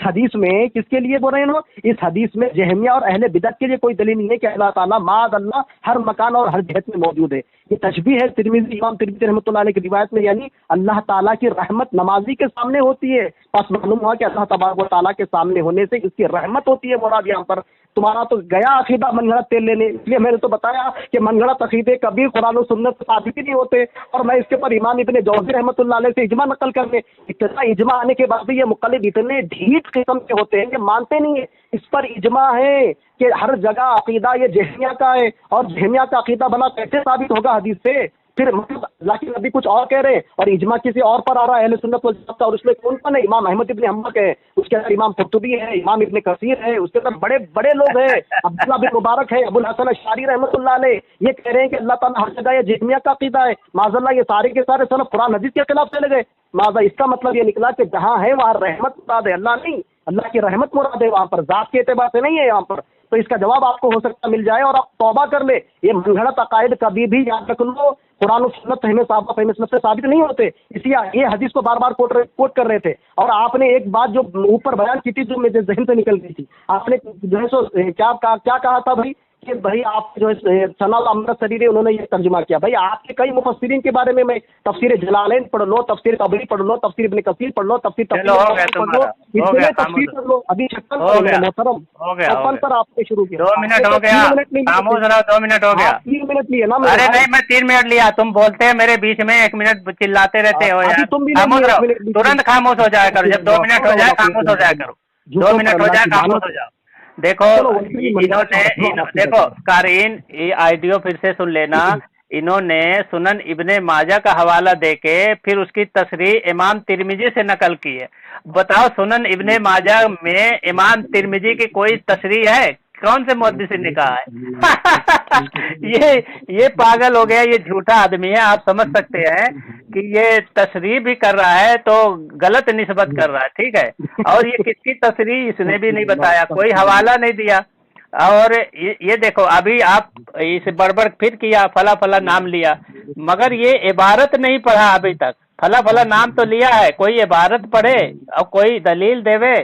حدیث میں کس کے لیے بول رہے ہیں؟ اس حدیث میں جہمیہ اور اہل بدعت کے لیے کوئی دلیل نہیں ہے کہ اللہ تعالیٰ معاذ اللہ ہر مکان اور ہر جہت میں موجود ہے. یہ تشبیہ ہے ترمذی, امام ترمذی رحمۃ اللہ علیہ کی روایت میں, یعنی اللہ تعالیٰ کی رحمت نمازی کے سامنے ہوتی ہے. بس معلوم ہوا کہ اللہ تبارک و تعالیٰ کے سامنے ہونے سے اس کی رحمت ہوتی ہے. مراد یہاں پر تمہارا تو گیا عقیدہ من گھڑت تیل لینے, اس لیے میں نے تو بتایا کہ من گھڑت عقیدے کبھی قرآن و سنت سے ثابت ہی نہیں ہوتے. اور میں اس کے اوپر امام ابن جوزی رحمۃ اللہ علیہ سے اجماع نقل کرنے, اتنا اجماع آنے کے بعد بھی یہ مقلد اتنے ڈھیٹ قسم کے ہوتے ہیں کہ مانتے نہیں ہیں. اس پر اجماع ہے کہ ہر جگہ عقیدہ یہ جہمیہ کا ہے, اور جہمیہ کا عقیدہ بنا کیسے ثابت ہوگا حدیث سے؟ پھر مطلب لیکن ابھی کچھ اور کہہ رہے ہیں اور اجماع کسی اور پر آ رہا ہے اہل سنت والجماعت کا. اور اس میں کون کون ہے؟ امام احمد ابن حنبل ہے, اس کے اندر امام قرطبی ہے, امام ابن کثیر ہے, اس کے اندر بڑے بڑے لوگ ہیں, عبداللہ بن مبارک ہے, ابو الحسن اشعری رحمۃ اللہ علیہ. یہ کہہ رہے ہیں کہ اللہ تعالیٰ ہر جگہ یہ جہمیہ کا عقیدہ ہے. معاذ اللہ یہ سارے کے سارے سلف قرآن حدیث کے خلاف چلے گئے. معاذ اس کا مطلب یہ نکلا کہ جہاں ہے وہاں رحمت مراد ہے, اللہ نہیں. اللہ کی رحمت مراد ہے وہاں پر, ذات کے اعتبار سے نہیں ہے یہاں پر. تو اس کا جواب آپ کو ہو سکتا مل جائے اور آپ توبہ کر لے. یہ من گھڑت عقائد کبھی بھی یاد رکھ لو قرآن و سنت فہم سنت سے ثابت نہیں ہوتے. اس لیے یہ حدیث کو بار بار کوٹ کر رہے تھے. اور آپ نے ایک بات جو اوپر بیان کی تھی جو میرے ذہن سے نکل گئی تھی, آپ نے جو ہے سو کیا کہا تھا بھائی کہ بھائی آپ جو ہے ثناء الامرت سریری انہوں نے یہ ترجمہ کیا. بھائی آپ کے کئی مفسرین کے بارے میں تفسیر جلالین پڑھ لو, تفسیر طبری پڑھ لو, تفسیر ابن کثیر پڑھ لو, تفسیر پڑھ لو, ابھی 56 پر آپ نے شروع کیا. 2 منٹ ہو گیا, 2 منٹ ہو گیا. 3 منٹ لیے نا. ارے نہیں میں 3 منٹ لیا, تم بولتے ہیں میرے بیچ میں 1 منٹ چلاتے رہتے ہو یار. خاموش رہو, ترنت خاموش ہو جایا کرو. جب 2 منٹ ہو جائے خاموش ہو جایا کرو. 2 منٹ ہو جائے خاموش ہو جاؤ. دیکھو دیکھو قارئین یہ آئیڈیو پھر سے سن لینا. انہوں نے سنن ابن ماجہ کا حوالہ دے کے پھر اس کی تصریح امام ترمذی سے نقل کی ہے. بتاؤ سنن ابن ماجہ میں امام ترمذی کی کوئی تصریح ہے؟ کون سے محدث نے کہا ہے؟ یہ پاگل ہو گیا, یہ جھوٹا آدمی ہے. آپ سمجھ سکتے ہیں کہ یہ تصریح بھی کر رہا ہے تو غلط نسبت کر رہا ہے, ٹھیک ہے. اور یہ کس کی تصریح اس نے بھی نہیں بتایا, کوئی حوالہ نہیں دیا. اور یہ دیکھو ابھی آپ اس بڑبڑ پھر کیا, فلا فلا نام لیا, مگر یہ عبارت نہیں پڑھا ابھی تک. فلا فلا نام تو لیا ہے, کوئی عبارت پڑھے اور کوئی دلیل دے.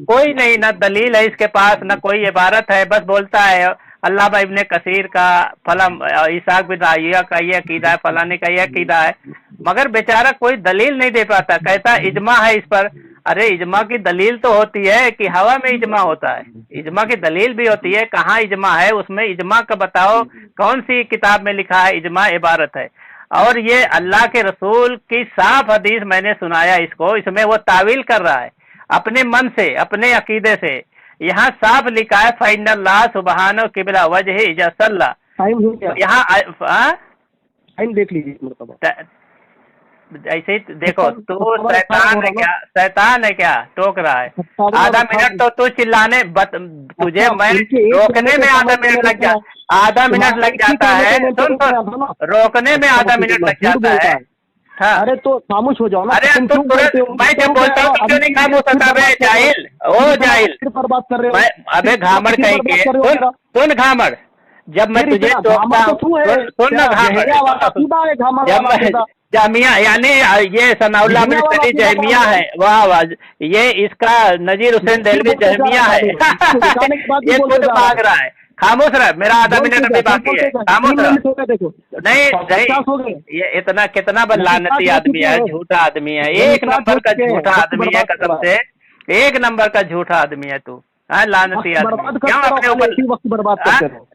کوئی نہیں, نہ دلیل ہے اس کے پاس نہ کوئی عبارت ہے. بس بولتا ہے علامہ ابن کثیر کا, فلاں اسحاق بن راہویہ کا یہ عقیدہ ہے, فلانے کا یہ عقیدہ ہے, مگر بیچارہ کوئی دلیل نہیں دے پاتا. کہتا اجماع ہے اس پر. ارے اجماع کی دلیل تو ہوتی ہے کہ ہوا میں اجماع ہوتا ہے, اجماع کی دلیل بھی ہوتی ہے. کہاں اجماع ہے اس میں؟ اجماع کا بتاؤ کون سی کتاب میں لکھا ہے اجماع عبارت ہے. اور یہ اللہ کے رسول کی صاف حدیث میں نے سنایا اس کو, اس میں وہ تعویل کر رہا ہے اپنے من سے, اپنے عقیدے سے. یہاں صاف لکھا ہے فإن اللہ سبحانہ قبلہ وجہ اذا صلی. یہاں دیکھ لیجیے ایسے ہی دیکھو. تو شیطان ہے کیا ٹوک رہا ہے. آدھا منٹ تو چلانے تجھے میں روکنے میں آدھا منٹ لگ جاتا ہے. روکنے میں آدھا منٹ لگ جاتا ہے. ارے تو خاموش ہو جاؤ نا. ارے میں جب بولتا ہوں تو کیوں نہیں خاموش ہوتا؟ میں جاہل, او جاہل, ابے گھامڑ کہیں کے سن گھامڑ. جب میں تجھے سن گھامڑ, جب جامعہ یعنی یہ ثناء اللہ مشتری جہمیہ ہے, واہ یہ اس کا نذیر حسین دہلوی جہمیہ ہے. یہ خود بھاگ رہا ہے. خاموش رہ, میرا آدھا منٹ ابھی باقی ہے. خاموش رہ. نہیں یہ اتنا کتنا لعنتی آدمی ہے, جھوٹا آدمی ہے, 1 نمبر کا جھوٹا آدمی ہے, قسم سے 1 نمبر کا جھوٹا آدمی ہے تو. لعنتی آدمی, کیوں اپنے اوپر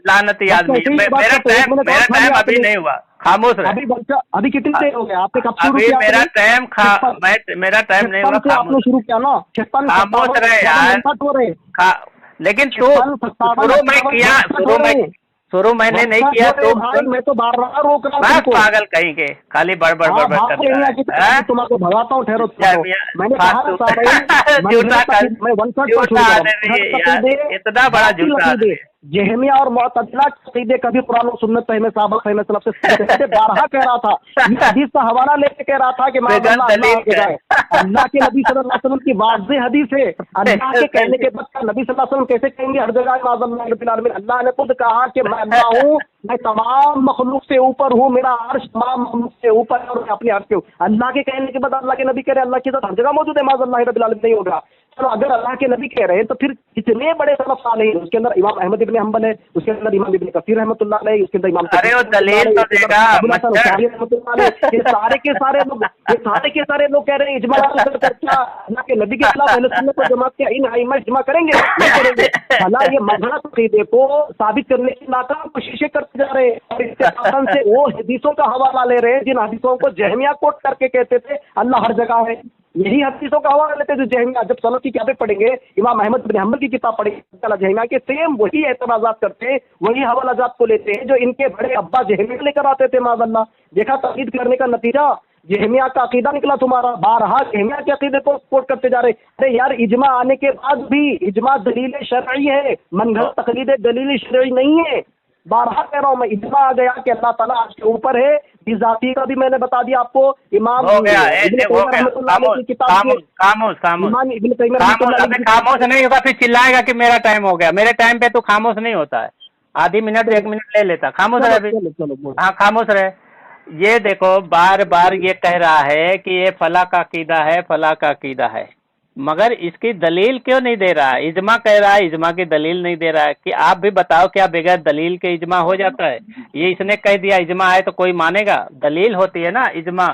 لعنتی آدمی. میرا ٹائم ابھی نہیں ہوا. خاموش رہے. ابھی کتنی دیر ہو گیا آپ نے؟ ابھی میرا ٹائم نہیں ہوا. شروع کیا نا, خاموش رہے یار. لیکن شروع میں کیا, शुरू मैंने नहीं किया तो भाई मैं तो बार बार रोक रहा हूँ बस तुमको। पागल कहीं के खाली बड़बड़ बड़बड़ भाग करता रही है है। तुम्हारे भगाता हूँ, ठहरो मैंने फालतू। कहा झूठा कर, मैं वन शॉट झूठा आदमी है यार, इतना बड़ा झूठा आदमी है। जहमिया और मुअतज़िला अक़ीदे कभी कुरान और सुन्नत फहम साहब फहम सलफ से बारहा कह रहा था, ये हदीस का हवाला लेके कह रहा था कि बेगन दलील है। अल्लाह के नबी सल्लल्लाहु अलैहि वसल्लम की वाज़ेह हदीस है। अल्लाह के कहने के बाद नबी सल्लल्लाहु अलैहि वसल्लम कैसे कहेंगे हर जगह माज़अल्लाह रब्बिल आलमीन। अल्लाह ने खुद कहा कि मैं अल्लाह हूँ, मैं तमाम मखलूक से ऊपर हूँ, मेरा अर्श तमाम मखलूक से ऊपर है और मैं अपने अर्श पे हूँ। अल्लाह के कहने के बाद अल्लाह के नबी कह रहे हैं अल्लाह की ज़ात हर जगह मौजूद है, माज़अल्लाह रब्बिल आलमीन नहीं होगा। चलो अगर अल्लाह के नबी कह रहे हैं तो फिर कितने बड़े सलफ सालेहीन, उसके अंदर इमाम अहमद इब्न हंबल है, उसके अंदर इमाम इब्न कसीर रहमतुल्लाह अलैह, उसके अंदर इमाम अरे वो दलील तो देगा रहमतुल्लाह अलैह। ये सारे के सारे लोग कह रहे हैं इजमा क्या अल्लाह के नबी के खिलाफ अहले सुन्नत वल जमात के इन आइम्मा इजमा करेंगे नहीं करेंगे। भला ये मज़हब अक़ीदे को साबित करने की नाकाम कोशिशें करते जा रहे हैं और इसके से वो हदीसों का हवाला ले रहे हैं जिन हदीसों को जहमिया कोट करके कहते थे अल्लाह हर जगह है। यही हदीसों का हवाला लेते जो जहमिया, जब सलफ की किताबें पढ़ेंगे, इमाम अहमद बिन हंबल की किताब पढ़ेंगे जहमिया के, सेम वही एतराज़ात करते हैं, वही हवालाजात को लेते हैं जो इनके बड़े अब्बा जहमिया लेकर आते थे माज़अल्लाह। देखा तक़लीद करने का नतीजा, जहमिया का अकीदा निकला तुम्हारा, बारहा जहमिया के अकीदे को कोट करते जा रहे। अरे यार इजमा आने के बाद भी इजमा दलील शरई है, मनगढ़ तक़लीद दलील शरई नहीं है। बारहा कह रहा हूँ मैं, इजमा आ गया कि अल्लाह ताला आज के ऊपर है। बिज़ाती का भी मैंने बता दिया आपको, इमाम हो गया खामोश नहीं होगा फिर चिल्लाएगा कि मेरा टाइम हो गया। मेरे टाइम पे तो खामोश नहीं होता है, आधी मिनट 1 मिनट ले लेता, खामोश रहे अभी। हाँ खामोश रहे। ये देखो बार बार ये कह रहा है कि ये फला का अकीदा है, फला का अकीदा है, मगर इसकी दलील क्यों नहीं दे रहा है? इजमा कह रहा है, इजमा की दलील नहीं दे रहा है। कि आप भी बताओ क्या बगैर दलील के इजमा हो जाता है? ये इसने कह दिया इजमा है तो कोई मानेगा? दलील होती है ना इजमा,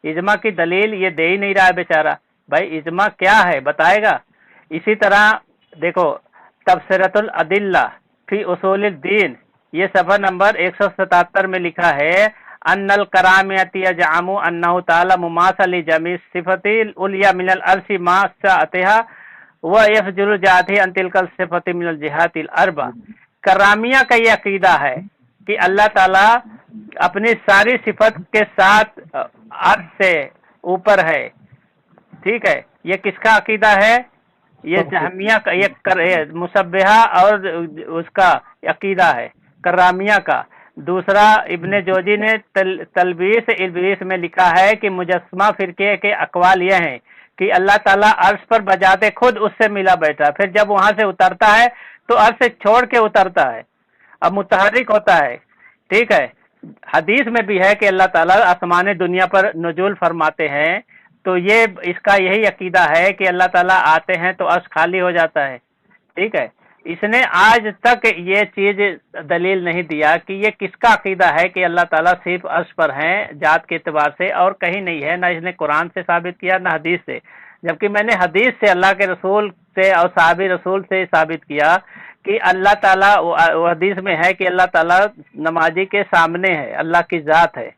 इजमा की दलील ये दे ही नहीं रहा है बेचारा। भाई इजमा क्या है बताएगा? इसी तरह देखो तबसरतुल अदिल्ला फी उसूलिल दीन, ये सफ़ा नंबर 177 में लिखा है अन्नल करामियती यजअमु अन्नहु तआला मुमासली जमी सिफतिल उलिया मिनल अर्शी मा साअतिहा व यफजुल जाती अन तिलकल सिफति मिनल जिहातिल अरबा। करामिया का ये अकीदा है कि अल्लाह ताला अपनी सारी सिफत के साथ अर्श से ऊपर है। ठीक है, ये किसका अकीदा है? ये जहमिया का, ये मुसब्बिहा और उसका अकीदा है करामिया का। दूसरा इब्ने जोजी ने तलबीस इब्लीस में लिखा है कि मुजस्समा फिरके के अकवाल ये हैं कि अल्लाह ताला अर्श पर बजाते खुद उससे मिला बैठा, फिर जब वहां से उतरता है तो अर्श से छोड़ के उतरता है, अब मुतहर्रिक होता है। ठीक है, हदीस में भी है कि अल्लाह ताला आसमान दुनिया पर नुज़ूल फरमाते हैं। तो ये इसका यही अकीदा है कि अल्लाह ताला आते हैं तो अर्श खाली हो जाता है। ठीक है, इसने आज तक ये चीज दलील नहीं दिया कि ये किसका अकीदा है कि अल्लाह ताला सिर्फ अर्श पर हैं जात के एतबार से और कहीं नहीं है। ना इसने कुरान से साबित किया ना हदीस से, जबकि मैंने हदीस से, अल्लाह के रसूल से और साहबी रसूल से साबित किया कि अल्लाह ताला, हदीस में है कि अल्लाह ताला नमाजी के सामने है, अल्लाह की जात है।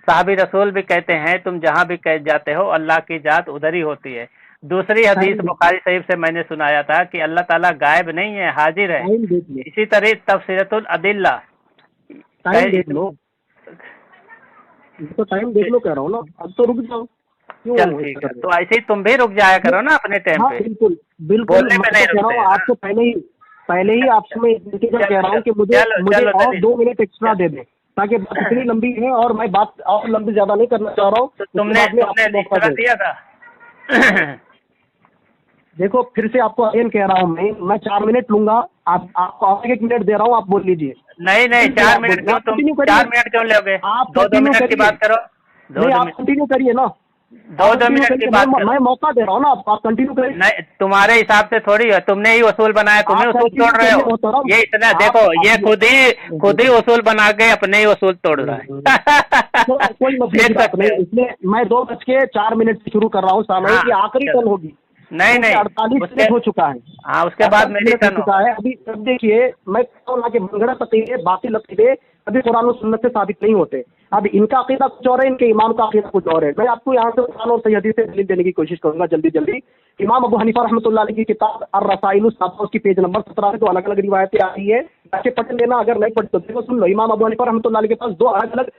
साहबी रसूल भी कहते हैं तुम जहाँ भी कह जाते हो अल्लाह की जात उधर ही होती है। दूसरी हदीस बुखारी शरीफ से मैंने सुनाया था कि अल्लाह ताला गायब नहीं है, हाजिर है। इसी तरह तफसीरतुल अदिल्ला, टाइम देख लो, तो टाइम देख लो कह रहा हूँ ना, अब तो रुक जाओ। चल ठीक है, तो ऐसे ही तुम भी रुक जाया करो ना अपने टाइम पे। बिल्कुल बिल्कुल, बोलने में नहीं रुकते। आपको पहले ही आपसे मैं कह रहा हूँ कि मुझे और 2 मिनट एक्स्ट्रा दे दें ताकि बात इतनी लंबी है और मैं बात और लंबी ज्यादा नहीं करना चाह रहा हूँ। तो तुमने दिया था। देखो फिर से आपको अगेन कह रहा हूँ मैं 4 मिनट लूंगा, आपको 1 मिनट दे रहा हूँ, आप बोल लीजिए। नहीं 4 मिनट क्यों? तुम 4 मिनट क्यों लोगे? आप 2 मिनट की बात करो। नहीं आप कंटिन्यू करिए ना, 2 मिनट की बात मैं मौका दे रहा हूँ ना, आप कंटिन्यू करिए। नहीं तुम्हारे हिसाब से थोड़ी है, तुमने ही उसूल बनाया, तुम्हें उसूल तोड़ रहे हो। ये इतना देखो, ये खुद ही उसूल बना के अपने ही उसूल तोड़ रहा है। कोई मतलब नहीं, इसलिए मैं 2:04 से शुरू कर रहा हूँ, सामने की आखिरी टर्न होगी। नहीं 48 मिनट हो चुका है। हाँ उसके बाद मेरी टर्न हो चुका है। अभी अब देखिए मैं कहूँ कि भंगड़ा तकीदे बातिल अकीदे अभी कुरान और सुन्नत से साबित नहीं होते। अब इनका अकीदा कुछ और है, इनके इमाम का अकीदा कुछ और है। मैं आपको यहाँ से कुरान और सही हदीस से दलील देने की कोशिश करूंगा जल्दी। इमाम अबू हनीफा रहमतुल्लाह अलैह की किताब अर्रसाइल, उसकी पेज नंबर 17 में तो अलग अलग रिवायतें आ रही है। जाके पढ़ लेना, अगर नहीं पढ़ते तो देखो सुन लो, इमाम अबू हनीफा रहमतुल्लाह अलैह के पास दो अलग अलग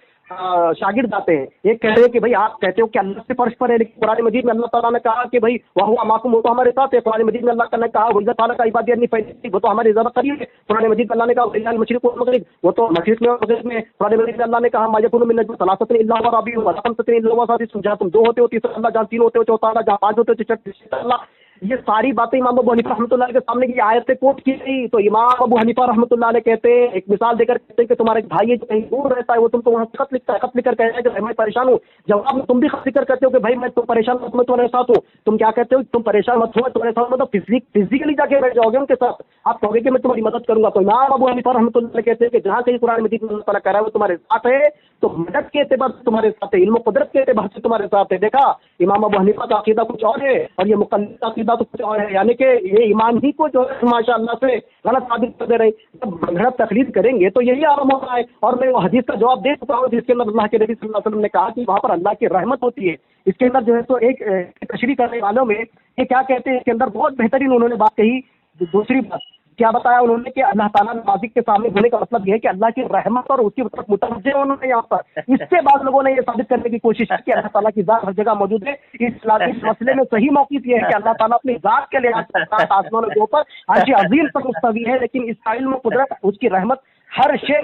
शागिर्द आते हैं। एक कह रहे हैं कि भाई आप कहते हो कि अल्लाह से फर्श पर है, लेकिन कुरान मजीद में अल्लाह ताला ने कहा कि भाई वह हुआ माकुम, वो तो हमारे साथ है। कुरान मजीद में अल्लाह ने कहा वही ताला का इबादत नहीं फैली, वो तो हमारे ज़्यादा करीब है। कुरान मजीद में अल्लाह ने कहा मशरिक वल मगरिब, वो तो मशरिक में और मगरिब में। कुरान मजीद में अल्लाह ने कहा मा यकुनु मिन नजवा सलासतिन इल्ला हुवा राबिउहुम वला खमसतिन इल्ला हुवा सादिसुहुम, जहाँ तुम दो होते हो तीसरा अल्लाह, जहाँ तीन होते हो चौथा अल्लाह, जहाँ पांच होते हो छठा अल्लाह। ये सारी बातें इमाम अबू हनीफा रहमतुल्लाह के सामने की आयत से कोट की गई। तो इमाम अबू हनीफा रहमतुल्लाह ने कहते हैं, एक मिसाल देकर कहते हैं कि तुम्हारा एक भाई है जो कहीं दूर रहता है, वो तुमको वहाँ खत लिखता है, खत लिखकर कहता है कि भाई मैं परेशान हूँ। जवाब में तुम भी खत लिखकर कहते हो कि भाई मैं तुम परेशान मत, मैं तुम्हारे साथ हूँ। तुम क्या कहते हो, तुम परेशान मत हो, तुम्हारे साथ मतलब फिजिकली जाके बैठ जाओगे उनके साथ, आप कहोगे कि मैं तुम्हारी मदद करूंगा। तो इमाम अबू हनीफा रहमतुल्लाह कहते हैं कि जहाँ कहीं कुरान मजीद में अल्लाह ताला कह रहा है वो तुम्हारे साथ है, तो मदद के एतबार से तुम्हारे साथ है, इल्म कुदरत के एतबार से तुम्हारे साथ है। देखा, इमाम अबू हनीफा का अकीदा कुछ और है और ये मुक़ल्लिद का अकीदा तो कुछ और है, यानी कि ये इमाम ही को जो है माशाअल्लाह से गलत साबित कर दे रहे। जब गलत तकलीद करेंगे तो यही आराम होता है। और मैं वो हदीस का जवाब दे चुका हूँ जिसके अंदर अल्लाह के नबी सल्लल्लाहु अलैहि वसल्लम ने कहा कि वहाँ पर अल्लाह की रहमत होती है। इसके अंदर जो है तो एक तशरीह करने वालों में ये क्या कहते हैं, इसके अंदर बहुत बेहतरीन उन्होंने बात कही। दूसरी बात क्या बताया उन्होंने कि अल्लाह ताला नाज़िक के सामने होने का मतलब यह है कि अल्लाह की रहमत और उसकी तरफ मुतवज्जे उन्होंने यहाँ पर। इससे बाद लोगों ने ये साबित करने की कोशिश की कि अल्लाह ताला की ज़ात हर जगह मौजूद है। इस मसले में सही मौक़िफ़ ये है कि अल्लाह ताला अपनी ज़ात के लिहाज से आसमानों के ऊपर अर्श अज़ीम पर मुस्तवी है, लेकिन इस इल्म व कुदरत उसकी रहमत हर शे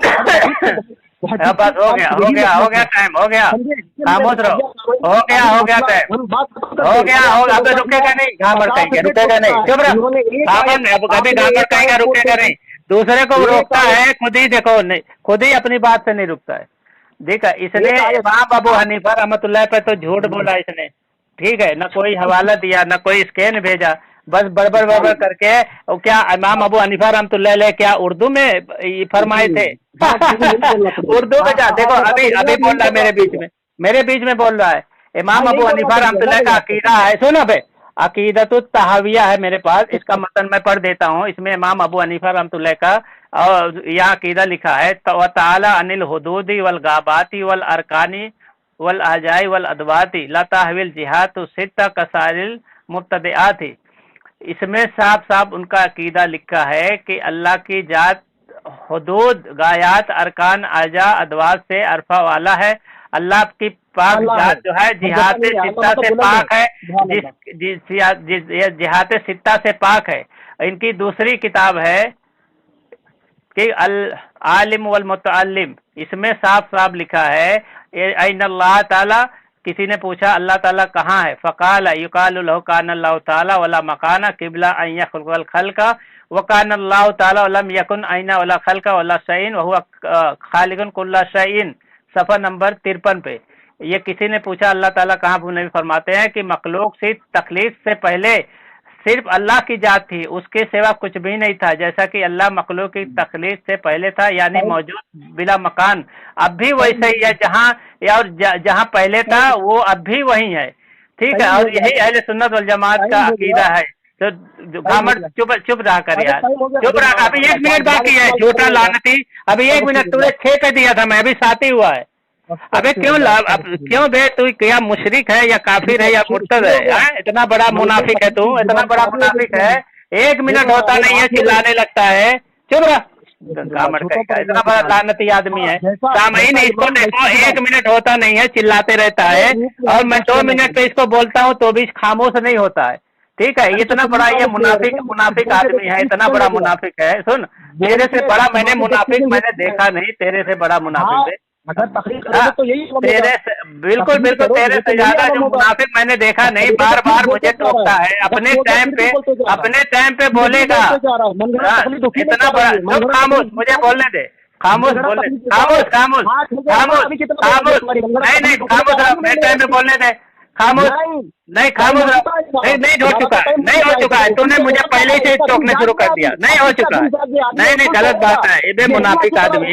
बस हो गया टाइम हो गया, खामोश रहो, हो गया टाइम, हो गया अब रुकेगा नहीं, घामर कहेंगे रुकेगा नहीं, चुप रहो, कभी घामर कहेंगे रुकेगा नहीं, दूसरे को रोकता है, खुद ही देखो नहीं, खुद ही अपनी बात से नहीं रुकता है। देखा, इसने इमाम अबू हनीफा रहमतुल्लाह पे तो झूठ बोला इसने, ठीक है, न कोई हवाला दिया न कोई स्कैन भेजा, बस बड़बड़ करके। और क्या इमाम अबू हनीफा रहमतुल्लाह अलैह क्या उर्दू में फरमाए थे? उर्दू में क्या, देखो अभी बोल रहा है मेरे बीच में बोल रहा है। इमाम अबू हनीफा रहमतुल्लाह का अकीदा है, सुनो बे, अकीदतु तहाविया है मेरे पास, इसका मतन मैं पढ़ देता हूँ। इसमें इमाम अबू हनीफा रहमतुल्लाह का और यहाँ अकीदा लिखा है, तआला अनिल हुदूदी वल गाबाती वल अरकानी वल अजाई वल अदवाती ला ताहविल जिहाद सित्ता कसारिल मुब्तदिआती। इसमें साफ साफ उनका अकीदा लिखा है कि अल्लाह की जात हुदूद गायात अरकान आजा अदवात से अरफा वाला है। अल्लाह की पाक जात जो है जिहाद सित्ता से पाक है, जिहाद सित्ता से पाक है। इनकी दूसरी किताब है कि अल आलिम वल मुतअल्लिम, इसमें साफ साफ लिखा है अल्लाह ताला। किसी ने पूछा अल्लाह ताला कहाँ है? फ़क़ाल युक़ालु लहु काना अल्लाहु ताला वला मकाना क़िबला अन यख़लुक़ल ख़ल्क़ा व काना अल्लाहु ताला वलम यकुन ऐना वला ख़ल्क़ा वला शैइन व हुवा ख़ालिक़ुन कुल्ला शैइन, सफ़ा नंबर 53 पे। ये किसी ने पूछा अल्लाह ताला कहाँ? नबी फरमाते हैं कि मखलूक से तख़लीक़ से पहले सिर्फ अल्लाह की जात थी, उसके सिवा कुछ भी नहीं था। जैसा कि अल्लाह मखलूक की तख़लीक़ से पहले था, यानी मौजूद बिला मकान, अब भी वैसे ही है, जहाँ पहले था वो अब भी वही है, ठीक है। और यही अहले सुन्नत वल जमात का अकीदा है। तो घामर चुप रहा कर यार, चुप रहा। अभी 1 मिनट बाकी है, झूठा लानती, अभी 1 मिनट, तुझे 6 पे दिया था मैं, अभी 7 ही हुआ है। अबे क्यों बे, तू क्या मुशरिक है या काफिर है या मुर्तद है? इतना बड़ा मुनाफिक है तू, इतना बड़ा मुनाफिक है, 1 मिनट होता नहीं है चिल्लाने लगता है। चुप रहा, इतना बड़ा लानती आदमी है। सामईन इसको देखो, 1 मिनट होता नहीं है चिल्लाते रहता है, और मैं 2 मिनट पे इसको बोलता हूँ तो भी खामोश नहीं होता है, ठीक है। इतना बड़ा ये मुनाफिक आदमी है, इतना बड़ा मुनाफिक है। सुन, तेरे से बड़ा मैंने मुनाफिक मैंने देखा नहीं, तेरे से बड़ा मुनाफिक है। अगर तकलीफ तो यही तेरे से बिल्कुल तेरे से ज्यादा जो मुनाफिक मैंने देखा नहीं, बार बार मुझे टोकता है, अपने टाइम पे बोलेगा। इतना बड़ा, खामोश, मुझे बोलने दे, खामोश बोलने, खामोश नहीं खामोश, मेरे टाइम पे बोलने दे, खामोश नहीं, खामोश नहीं हो चुका है, तूने मुझे पहले से टोकने शुरू कर दिया, नहीं हो चुका है, नहीं गलत बात है। ये मुनाफिक आदमी,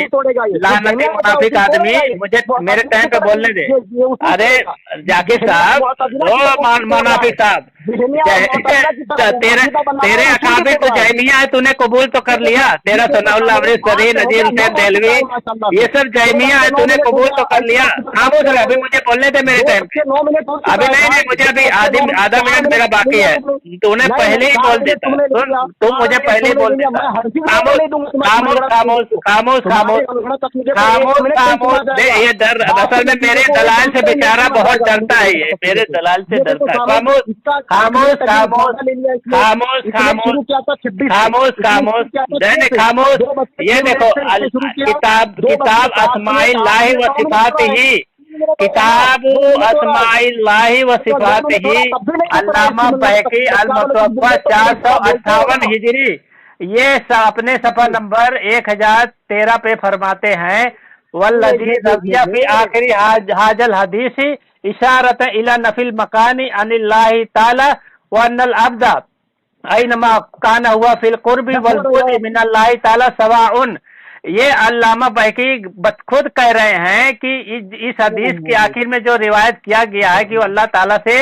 लानती मुनाफिक आदमी, मुझे मेरे टाइम पे बोलने दे। अरे जाकिर साहब, वो मुनाफिक साहब, तेरे अकाबिर तो जैमिया है, तूने कबूल तो कर लिया, तेरा सनाउल्लाह अमृतसरी, नजीर हुसैन देहलवी, ये सब जैमिया है, तूने कबूल तो कर लिया। खामोश रह, अभी मुझे बोलने दे मेरे टाइम पे, अभी नहीं मुझे अभी आधा मिनट मेरा बाकी है, तूने पहले ही बोल देता, तुम मुझे पहले ही बोल देता। खामोश। ये असल में मेरे दलाल से बेचारा बहुत डरता है, ये मेरे दलाल से डरता है। खामोश। ये देखो किताब अस्माइल्लाहि व सिफातिही, किताब अस्माइल्लाहि व सिफातिही, अल्लामा बैकी अल-मुतवफ़्फ़ा 458 हिजरी, ये अपने सफ़ा नंबर 1013 पे फरमाते हैं, वल्लज़ी रज़िया फी आखिरी हाजल हदीस इशारत इला नफिल मकानी अनिल्लाहि ताला व अन्नल अब्दा ऐनमा काना हुआ फिल कुर्बी वल बुअदी मिनल्लाहि ताला सवाउन। ये अल्लामा बैकी खुद कह रहे हैं कि इस हदीस के आखिर में जो रिवायत किया गया है कि वो अल्लाह ताला से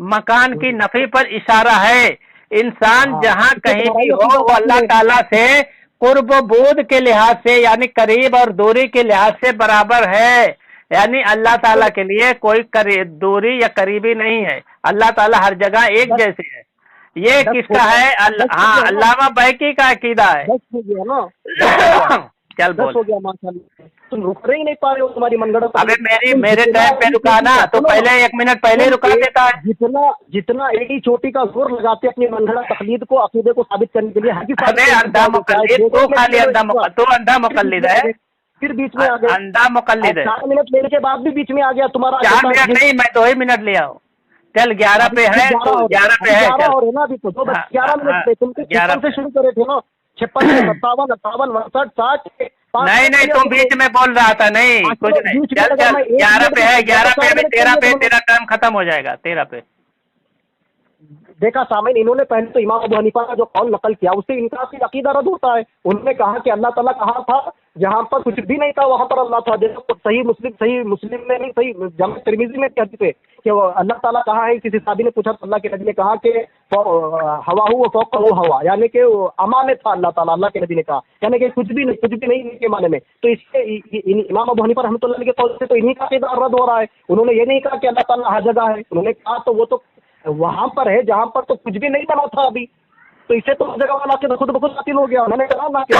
मकान की नफी पर इशारा है। इंसान जहाँ कहीं भी हो वो अल्लाह ताला से कुर्ब बूद के लिहाज से यानी करीब और दूरी के लिहाज से बराबर है, यानी अल्लाह ताला के लिए कोई दूरी या करीबी नहीं है, अल्लाह ताला हर जगह एक जैसे है। ये किसका है? हाँ, अल्लामा बैकी का अकीदा है। चल बोल। हो गया माशाल्लाह, तुम रुक रहे ही नहीं पा रहे हो, तुम्हारी मनगढ़ंत। अबे मेरे टाइम पे रुकाना तो पहले 1 मिनट पहले ही रुका देता है। जितना एड़ी चोटी का जोर लगाते अपनी मनगढ़ंत तकलीद को अकीदे को साबित करने के लिए। अबे अंधा मुकल्लिद, तू खाली अंधा मुकल्लिद है, फिर बीच में आ गया अंधा मुकल्लिद है। 4 मिनट लेने के बाद भी बीच में आ गया तुम्हारा। 4 मिनट नहीं, मैं 2 ही मिनट लिया हूँ। चल 11 पे है, 11 पे है, 11 हो रहे ना अभी तो 11 मिनट पे तुम 56 से शुरू करे थे ना, 56 57 58 59 60। नहीं तुम बीच में बोल रहा था, नहीं कुछ नहीं। चल 11 पे है, 11 पे अभी 13 पे तेरा काम खत्म हो जाएगा, 13 पे। देखा सामने, इन्होंने पहले तो इमाम अबू हनीफा का जो कौल नकल किया उससे इनका फिर अकीदा रद्द होता है। उन्होंने कहा कि अल्लाह ताला कहाँ था, जहाँ पर कुछ भी नहीं था वहाँ पर अल्लाह था। जैसे सही मुस्लिम में नहीं, सही जामे तिरमिज़ी में कहते थे कि वो अल्लाह ताला कहाँ है। किसी साहबी ने पूछा तो अल्लाह के नबी ने कहा कि हवा व फौक़हु हवा, यानी कि अमा में था अल्लाह ताला। अल्लाह के नबी ने कहा यानी कि कुछ भी नहीं के माने में। तो इससे इमाम अबू हनीफा रहमतुल्लाह अलैह के कौल से तो इन्हीं का अकीदा रद्द हो रहा है। उन्होंने ये नहीं कहा कि अल्लाह ताला हर जगह है, उन्होंने कहा तो वो तो वहां पर है जहां पर तो कुछ भी नहीं बना था अभी। तो इसे तो हर जगह वाला के खुद बखुद बातिल हो गया। उन्होंने कहा ना कि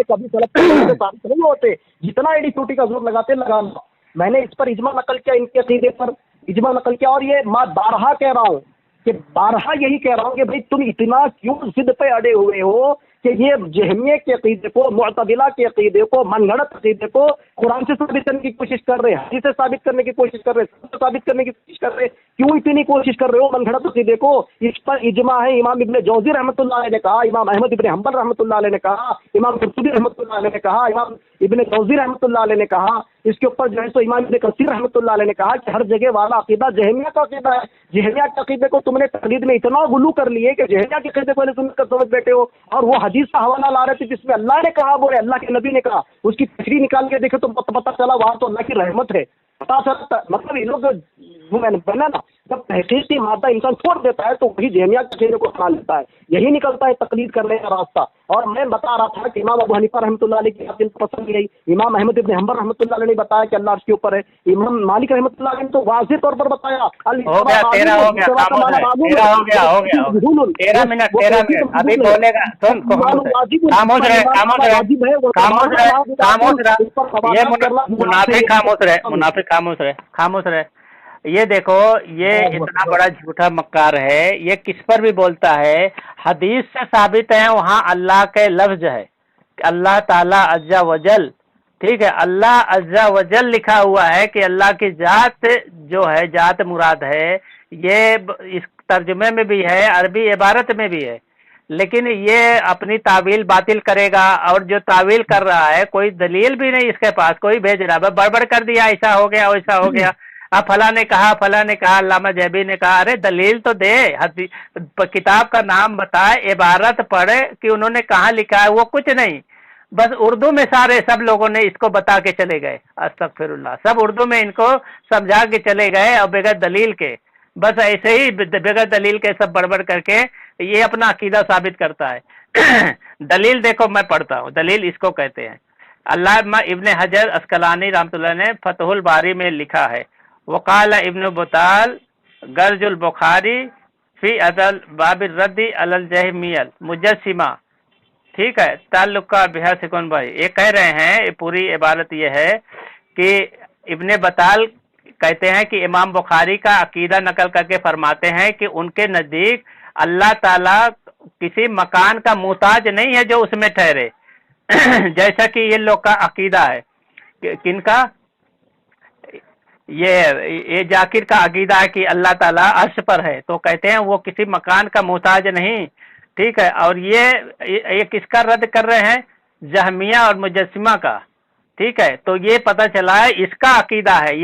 कभी सलफ नहीं होते, जितना एडी चोटी का जोर लगाना। मैंने इस पर इजमा नकल किया, इनके अकीदे पर इजमा नकल किया, और ये मैं बारहा कह रहा हूँ कि बारहा यही कह रहा हूँ कि भाई तुम इतना क्यों जिद पे अड़े हुए हो कि ये जहमिया के अकीदे को, मुअतज़िला के अकीदे को, मनगढ़ंत अकीदे को कुरान से साबित करने की कोशिश कर रहे हैं, हदीस से साबित करने की कोशिश कर रहे हैं, साबित करने की कोशिश कर रहे हैं। क्यों इतनी कोशिश कर रहे हो मनगढ़ंत अकीदे को? इस पर इजमा है। इमाम इब्ने जौज़ी रहमतुल्लाह अलैह ने कहा, इमाम अहमद इब्ने हंबल रहमतुल्लाह अलैह ने कहा, इमाम कुर्तुबी रहमतुल्लाह अलैह ने कहा, इमाम इब्ने जौज़ी रहमतुल्लाह अलैह ने कहा। इसके ऊपर जो है सो इमाम इब्ने कसीर रहमतुल्लाह अलैह ने कहा कि हर जगह वाला अकीदा जहमिया का अकीदा है। जहमिया के अकीदे को तुमने तकलीद में इतना गुलू कर लिए कि जहमिया के अकीदे को सुनकर समझ बैठे हो। और वो हदीस का हवाला ला रहे थे जिसमें अल्लाह ने कहा, बोले अल्लाह के नबी ने कहा, उसकी तशरीह निकाल के देखे तो पता चला वहां तो अल्लाह की रहमत है। पता चलता मतलब ये लोग बना ना, जब तहकीकी मादा इंसान छोड़ देता है तो वही जहमिया के अकीदे को अपना लेता है। यही निकलता है तकलीद करने का रास्ता। और मैं बता रहा था कि इमाम अबू हनीफा रहमतुल्लाह अलैह की बात इनको पसंद नहीं आई। इमाम अहमद इब्ने हंबल रहमतुल्लाह अलैह ने बताया कि अल्लाह उसके ऊपर है। इमाम मालिक रहमतुल्लाह अलैह ने तो वाज़ेह तौर पर बताया। हो गया 13 हो गया, 13 मिनट अभी बोलेगा। सुन, खामोश रहे। ये मुनाफिक खामोश रहे। ये देखो, ये इतना बड़ा झूठा मक्कार है। ये किस पर भी बोलता है, हदीस से साबित है वहाँ अल्लाह के लफ्ज है, अल्लाह ताला अज़्ज़ा वजल, ठीक है, अल्लाह अज़्ज़ा वजल लिखा हुआ है कि अल्लाह की जात जो है, जात मुराद है। ये इस तर्जुमे में भी है, अरबी इबारत में भी है, लेकिन ये अपनी तावील बातिल करेगा। और जो तावील कर रहा है कोई दलील भी नहीं इसके पास, कोई भेज रहा है, बड़बड़ कर दिया, ऐसा हो गया वैसा हो गया। अब फला ने कहा, अल्लामा जैबी ने कहा। अरे दलील तो दे, किताब का नाम बताए, इबारत पढ़े कि उन्होंने कहाँ लिखा है। वो कुछ नहीं, बस उर्दू में सारे सब लोगों ने इसको बता के चले गए। अस्तगफिरुल्लाह, सब उर्दू में इनको समझा के चले गए और बगैर दलील के, बस ऐसे ही बगैर दलील के सब बड़बड़ करके ये अपना अकीदा साबित करता है। दलील देखो, मैं पढ़ता हूँ, दलील इसको कहते हैं। अल्लामा इब्ने हजर अस्कलानी रहमतुल्लाह ने फतहुल बारी में लिखा है, वकाल इब्न बताल गर्जुल बुखारी फी अदल बाबिर रद्दी अलल जहमियल मुजस्सिमा। ठीक है, ताल्लुका बिहा सिकुन भाई ये कह रहे हैं, पूरी इबारत ये है कि इब्ने बताल कहते हैं कि इमाम बुखारी का अकीदा नकल करके फरमाते हैं कि उनके नजदीक अल्लाह ताला किसी मकान का मुहताज नहीं है जो उसमें ठहरे जैसा कि ये लोग का अकीदा है। किनका? ये जाकिर का अकीदा है कि अल्लाह ताला अर्श पर है, तो कहते हैं वो किसी मकान का मुहताज नहीं। ठीक है, और ये किसका रद्द कर रहे हैं? जहमिया और मुजस्सिमा का। ठीक है, तो ये पता चला है इसका अकीदा है,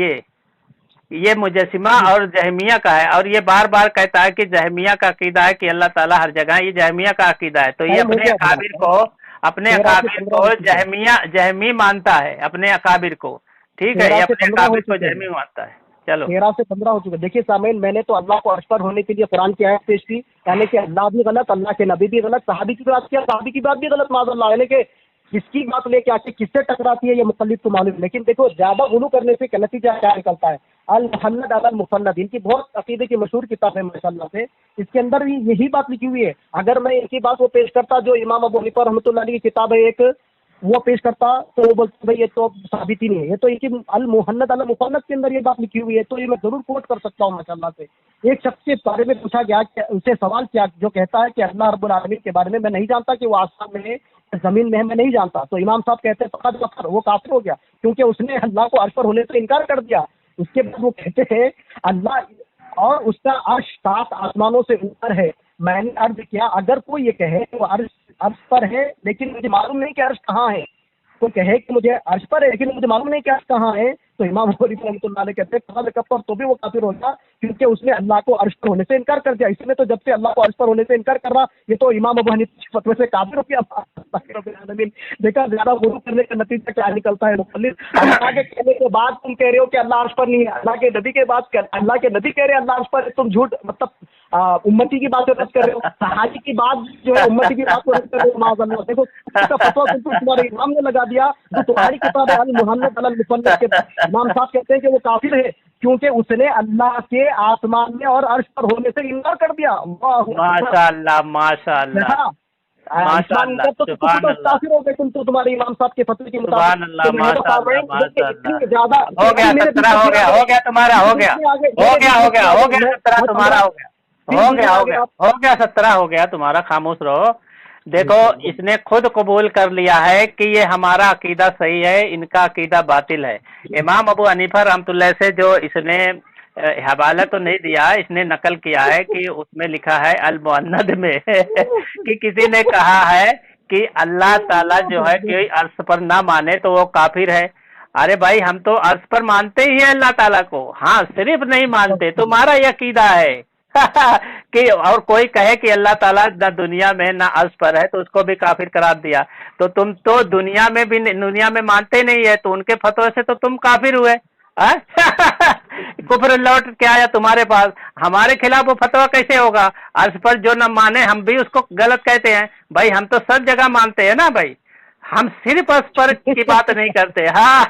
ये मुजस्सिमा और जहमिया का है। और ये बार बार कहता है कि जहमिया का अकीदा है कि अल्लाह ताला हर जगह, ये जहमिया का अकीदा है। तो ये अपने अकाबिर को जहमी मानता है, अपने अकाबिर को। ठीक है, ये अपने अकाबिर को जहमी मानता है। चलो 13 से 15 हो चुके। देखिए सामीन, मैंने तो अल्लाह को अर्श पर होने के लिए कुरान की आयत पेश की, यानी कि अल्लाह भी गलत, अल्लाह के नबी भी गलत, सहाबी की बात किया, सहाबी की बात भी गलत माज़अल्लाह, यानी कि किसकी बात लेके आके किससे टकराती है ये मुक़ल्लिद को मालूम। लेकिन देखो ज्यादा गुलू करने से नतीजा क्या निकलता है? अल मुहन्नद अल मुफन्नद, इनकी बहुत अकीदे की मशहूर किताब है माशाअल्लाह से, इसके अंदर भी यही बात लिखी हुई है। अगर मैं इसी बात को पेश करता जो इमाम अबू हनीफा रहमतुल्लाह अलैह की किताब है एक, वो पेश करता तो वो बोलते भाई ये तो साबित ही नहीं है, ये तो इनकी अल मुहन्नद अल मुफन्नद के अंदर ये बात लिखी हुई है, तो ये मैं जरूर कोट कर सकता हूँ माशाअल्लाह से। एक शख्स के बारे में पूछा गया, उससे सवाल किया, जो कहता है कि अल्लाह रब्बुल आलमीन के बारे में मैं नहीं जानता कि वो आसमान में है, जमीन में है, मैं नहीं जानता। तो इमाम साहब कहते हैं फकत कफर, वो काफिर हो गया, क्योंकि उसने अल्लाह को अर्श पर होने से इनकार कर दिया। उसके बाद वो कहते हैं अल्लाह और उसका अर्श 7 आसमानों से ऊपर है। मैंने अर्ज किया अगर कोई ये कहे तो अर्श पर है लेकिन मुझे मालूम नहीं कि अर्श कहाँ है, तो कहे कि मुझे अर्श पर है लेकिन मुझे मालूम नहीं कि अर्श कहाँ है, तो इमाम अबू हनीफा रहमतुल्लाह अलैह कहते हैं फकत कफर, तो भी वो काफिर हो गया, क्योंकि उसने अल्लाह को अर्श पर होने से इनकार कर दिया। इसमें तो जब से अल्लाह को अर्श पर होने से इनकार कर रहा, ये तो इमाम अबू हनीफा के फतवे से काफिर हो गया। देखा ज्यादा गुरु करने का नतीजा क्या निकलता है मुखल्लिद। अल्लाह के कहने के बाद तुम कह रहे हो कि अल्लाह अर्श पर नहीं है, अल्लाह के नबी के बाद अल्लाह के नबी कह रहे हैं अल्लाह अर्श पर, तुम झूठ, मतलब उम्मती की बात रद्द कर रहे हो, सहाबी की बात जो है उम्मती की बात को रद्द कर रहे हो माज़अल्लाह। देखो इसका फतवा बिल्कुल तुम्हारे इमाम ने लगा दिया, जो तुम्हारी किताब है अल मुहन्नद अल मुफन्नद के इमाम साहब कहते हैं कि वो काफिर है क्योंकि उसने अल्लाह के आसमान में और अर्श पर होने से इनकार कर दिया। माशाअल्लाह माशाअल्लाह माशाअल्लाह, तो काफिर हो गए तुम, तो तुम्हारे इमाम साहब के फतवे के मुताबिक। ज्यादा हो गया 17 हो गया, हो गया तुम्हारा, हो गया 17 तुम्हारा, हो गया 17 हो गया तुम्हारा, खामोश रहो। देखो इसने खुद कबूल कर लिया है कि ये हमारा अकीदा सही है, इनका अकीदा बातिल है। इमाम अबू हनीफा रहमतुल्लाह से जो इसने हवाला तो नहीं दिया, इसने नकल किया है कि उसमें लिखा है अल मुअन्नद में कि किसी ने कहा है कि अल्लाह ताला जो है कि अर्श पर ना माने तो वो काफिर है। अरे भाई हम तो अर्श पर मानते ही है अल्लाह ताला को, हाँ सिर्फ नहीं मानते, तुम्हारा ये अकीदा है कि और कोई कहे कि अल्लाह ताला ना दुनिया में ना अर्श पर है तो उसको भी काफिर करार दिया। तो तुम तो दुनिया में मानते नहीं है, तो उनके फतवे से तो तुम काफिर हुए। कुफ्र लौट के आया तुम्हारे पास, हमारे खिलाफ वो फतवा कैसे होगा? अर्श पर जो न माने हम भी उसको गलत कहते हैं। भाई हम तो सब जगह मानते हैं ना भाई, हम सिर्फ अर्श पर की बात नहीं करते। हाँ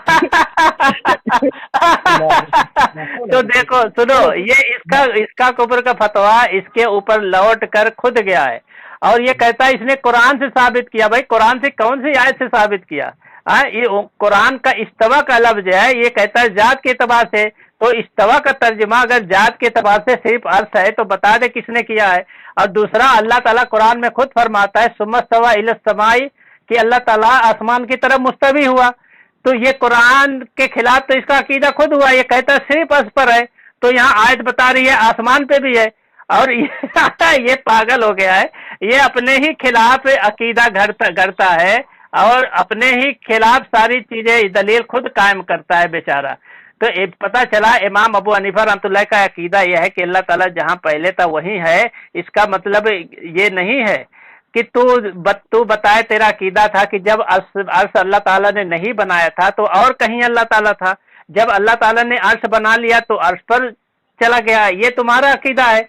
तो देखो सुनो, ये इसका कुफ्र का फतवा इसके ऊपर लौट कर खुद गया है और ये कहता है इसने कुरान से साबित किया। भाई कुरान से कौन सी आयत से साबित किया? ये कुरान का इस्तवा का लफ्ज है, ये कहता है जात के एतबार से, तो इस्तवा का तर्जुमा अगर जात के एतबार से सिर्फ अर्श है तो बता दे किसने किया है। और दूसरा अल्लाह ताला कुरान में खुद फरमाता है सुम्मस्तवा इलस समाई कि अल्लाह ताला आसमान की तरफ मुस्तवी हुआ। तो ये कुरान के खिलाफ तो इसका अकीदा खुद हुआ, ये कहता है सिर्फ अर्श पर है, तो यहाँ आयत बता रही है आसमान पे भी है। और ये पागल हो गया है, ये अपने ही खिलाफ अकीदा गढ़ता है और अपने ही खिलाफ सारी चीजें दलील खुद कायम करता है बेचारा। तो पता चला इमाम अबू हनीफा रहमतुल्लाह का अकीदा यह है कि अल्लाह ताला जहाँ पहले था वही है। इसका मतलब ये नहीं है कि तू बताए तेरा अकीदा था कि जब अर्श अल्लाह ताला ने नहीं बनाया था तो और कहीं अल्लाह ताला था, जब अल्लाह ताला ने अर्श बना लिया तो अर्श पर चला गया, ये तुम्हारा अकीदा है।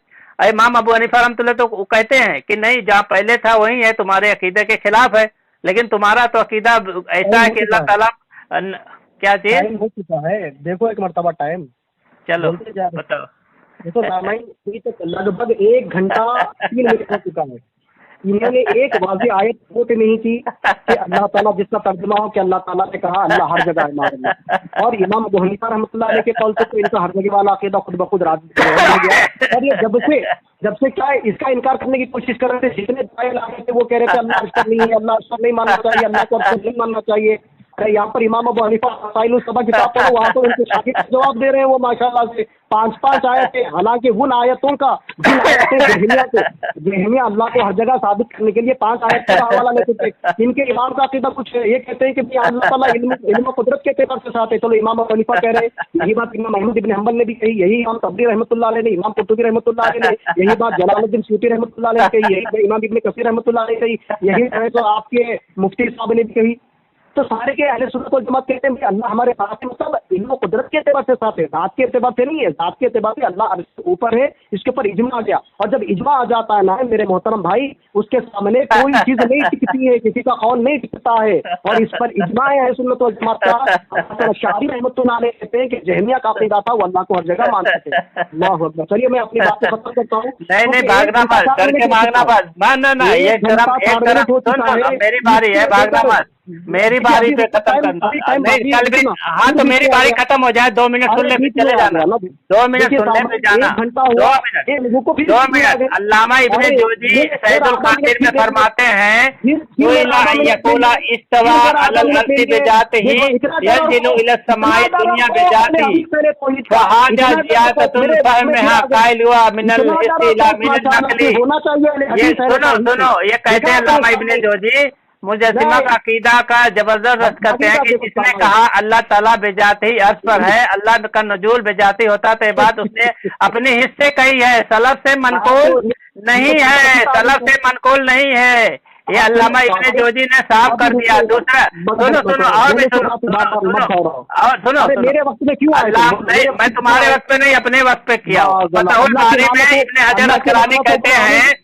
इमाम अबू हनीफा रहमतुल्लाह तो कहते हैं कि नहीं जहाँ पहले था वही है, तुम्हारे अकीदे के खिलाफ है। लेकिन तुम्हारा तो अकीदा ऐसा है कि अल्लाह ताला क्या चीज हो चुका है। देखो एक मरतबा टाइम चलो बताओ। देखो रामायण अभी तक लगभग 1 घंटा 3 मिनट हो चुका है। इन्होंने एक वाज़ेह आयत कोट नहीं की कि अल्लाह ताला, जिसका तर्जुमा हो कि अल्लाह ताला ने कहा अल्लाह हर जगह है मारना। और इमाम अबू हनीफा रहमतुल्लाह अलैह के कौल से तो इनका हर जगह वाला अकीदा खुद बखुद राज हो गया। और ये जब से क्या है, इसका इनकार करने की कोशिश कर रहे थे, जितने दाएं लाए थे वो कह रहे थे अल्लाह अर्श पर नहीं है, अल्लाह अर्श पर नहीं मानना चाहिए, अल्लाह को अर्श पर नहीं मानना चाहिए। अरे यहाँ पर इमाम अबू हनीफा मसाइल सबा किताब पढ़ो, वहाँ तो उनके शागिर्द जवाब दे रहे हैं वो माशाल्लाह से 5-5 आयतें, हालांकि उन आयतों का जिन आयतें जहमिया अल्लाह को हर जगह साबित करने के लिए 5 आयत का हवाला लेते थे। इनके इमाम का अकीदा कुछ ये कहते हैं कि अल्लाह ताला इल्म कुदरत के एतबार से साथ है। चलो इमाम अबू हनीफा कह रहे हैं, यही बात इमाम अहमद इब्न हंबल ने भी कही, यही इमाम तबरी रहमतुल्लाह अलैह ने, इमाम कुर्तुबी रहमतुल्लाह अलैह ने, यही बात जलालुद्दीन सूती रहमतुल्लाह अलैह ने कही, यही इमाम इब्न कसीर रहमतुल्लाह अलैह ने कही, यही तो आपके मुफ्ती साहब ने भी कही। तो सारे के अहले सुन्नत वल जमात कहते हैं कि अल्लाह हमारे साथ है, मतलब इल्म कुदरत के एतबार से साथ है, जात के एतबार से नहीं है। जात के एतबार से अल्लाह अर्श से ऊपर है, इसके ऊपर इजमा आ गया। और जब इजमा आ जाता है ना मेरे मोहतरम भाई, उसके सामने कोई चीज नहीं टिकती है, किसी का कौल नहीं टिकता है। और इस पर इजमा है अहले सुन्नत वल जमात का। शाफी रहमतुल्लाह अलैह कहते हैं कि जहमिया का अकीदा था वो अल्लाह को हर जगह मानते थे। अल्लाह अकबर। चलिए मैं अपनी बात को खत्म करता हूँ। नहीं भागना मत, करके भागना मत, ना ये मेरी बारी है, भागना मत, मेरी बारी पे खत्म करना। नहीं कल भी, हाँ तो मेरी बारी खत्म हो जाए, 2 मिनट सुनने पे चले जाना, 2 मिनट सुनने पे जाना, 2 मिनट। अल्लामा इब्ने जौजी सैयदुल कादिर में फरमाते हैं, यक़ूला इस्तवा अलल अर्शी बिजातिही यंजिलु इला समाई दुनिया बिजातिही वहाजा जियादतुल फहमिहा काइल हुआ मिनल इस्तिला मिनल नकली। ये सुनो, ये कहते हैं अल्लामा इब्ने जौजी मुजस्सिमा का अकीदा का जबरदस्त रद्द करते हैं कि जिसने कहा अल्लाह ताला बेजाती अर्श पर है, अल्लाह का नजूल बेजाती होता, तो ये बात उसने अपने हिस्से कही है, सलफ से मनकूल नहीं है, सलफ से मनकूल नहीं है। ये अल्लामा इब्ने जौजी ने साफ कर दिया। दूसरा सुनो और भी सुनो मेरे वक्त में क्यों मैं तुम्हारे वक्त पे नहीं, अपने वक्त पे किया। फतहुल बारी में इब्ने हजर अस्कलानी कहते हैं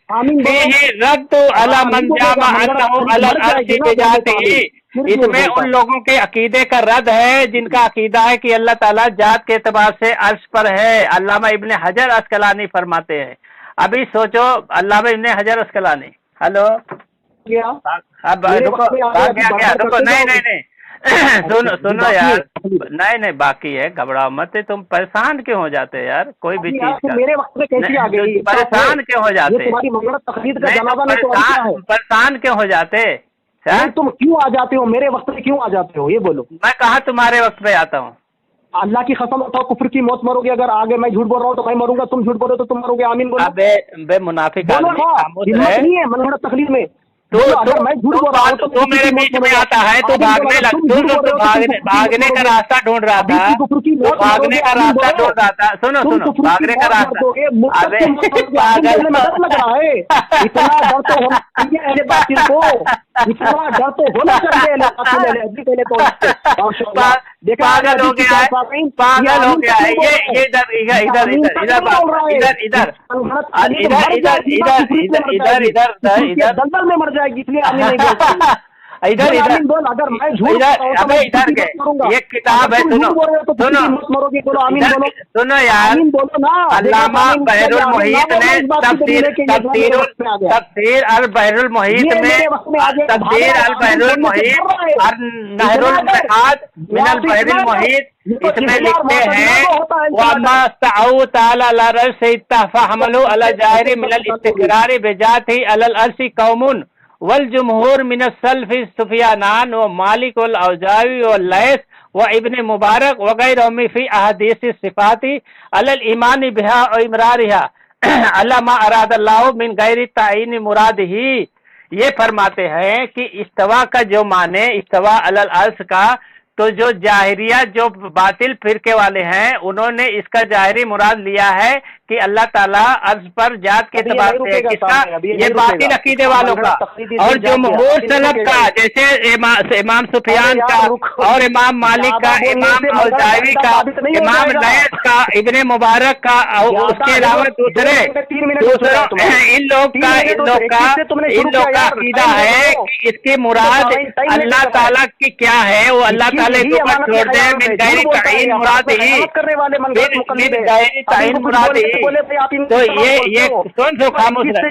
रद्दु अला मन जामा अन्नहु अलल अर्शी बिजातिही, इसमें उन लोगों के अकीदे का रद्द है जिनका अकीदा है कि अल्लाह ताला जात के एतबार से अर्श पर है। अल्लामा इब्ने हजर अस्कलानी फरमाते हैं। अभी सोचो, अल्लामा इब्ने हजर अस्कलानी, हेलो अब रुको, नहीं सुनो यार, नहीं बाकी है, घबराओ मत। तुम परेशान क्यों हो जाते यार कोई भी चीज का? मेरे वक्त में कैसी आ गई? परेशान क्यों हो जाते? परेशान क्यों हो जाते? तुम क्यों आ जाते हो मेरे वक्त में, क्यों आ जाते हो ये बोलो? मैं कहा तुम्हारे वक्त पे आता हूँ? अल्लाह की कसम उठाओ, कुफ्र की मौत मरोगे। अगर आगे मैं झूठ बोल रहा हूँ तो मैं मरूंगा, तुम झूठ बोलो तो तुम मरोगे। आमीन बोलो। बे मुनाफिक नहीं है मनगढ़ंत तकलीफ में। तो अगर मैं झूठ बोल रहा हूँ तो मेरे बीच में आता है तो भागने लग, भागने का रास्ता ढूंढ रहा था, भागने का रास्ता ढूंढ रहा था। सुनो भागने का रास्ता, अबे पागल लग रहा है। इतना डर तो होना चाहिए, इतना डर तो होना चाहिए। पागल हो गया है, पागल हो गया है ये। इधर दलदल में मर जाएगी, इसलिए आमीन नहीं बोल सकती। इधर अगर मैं झूठ अबे इधर के ये किताब है, सुनो यार, अल्लामा बहरुल मुहीत ने तफसीर अल बहरुल मुहीत में तफसीर अल बहरुल मुहीत और नहरुल मिहाद मिनल बहरुल मुहीत इसमें लिखते हैं वमा तआउ ताला ला रस इत्तफहमलु अला जाहिर मिनल इस्तिकरार बिजाती अलल अर्शी कौमुन वल जुमहूर मिन सल्फी सुफियानान व मालिक वल औजावी व लैस व इब्न मुबारक वगैरह फी अहदीस सिफाती अलल ईमान बिहा व इमरारिहा अला मा अरादल्लाहु मिन गैरि तायीन मुरादिही। ये फरमाते हैं कि इस्तवा का जो माने इस्तवा अलल अर्श का, तो जो जाहिरिया जो बातिल फिरके वाले हैं उन्होंने इसका जाहिरी मुराद लिया है कि अल्लाह ताला अर्श पर जात के एतबार से है। किसका? ये बातिल अकीदे वालों का। और जो मुहूर सलब का, जैसे इमाम सुफियान का और इमाम मालिक का, इमाम औजावी का, इमाम लैस का, इब्ने मुबारक का, उसके अलावा दूसरे इन लोग का अकीदा है कि इसकी मुराद अल्लाह ताला की क्या है, वो अल्लाह ताला को छोड़ दे। मिन गैरि तायीन मुराद ही, बोले भाई आप तो ये कौन सो खामोश रहे,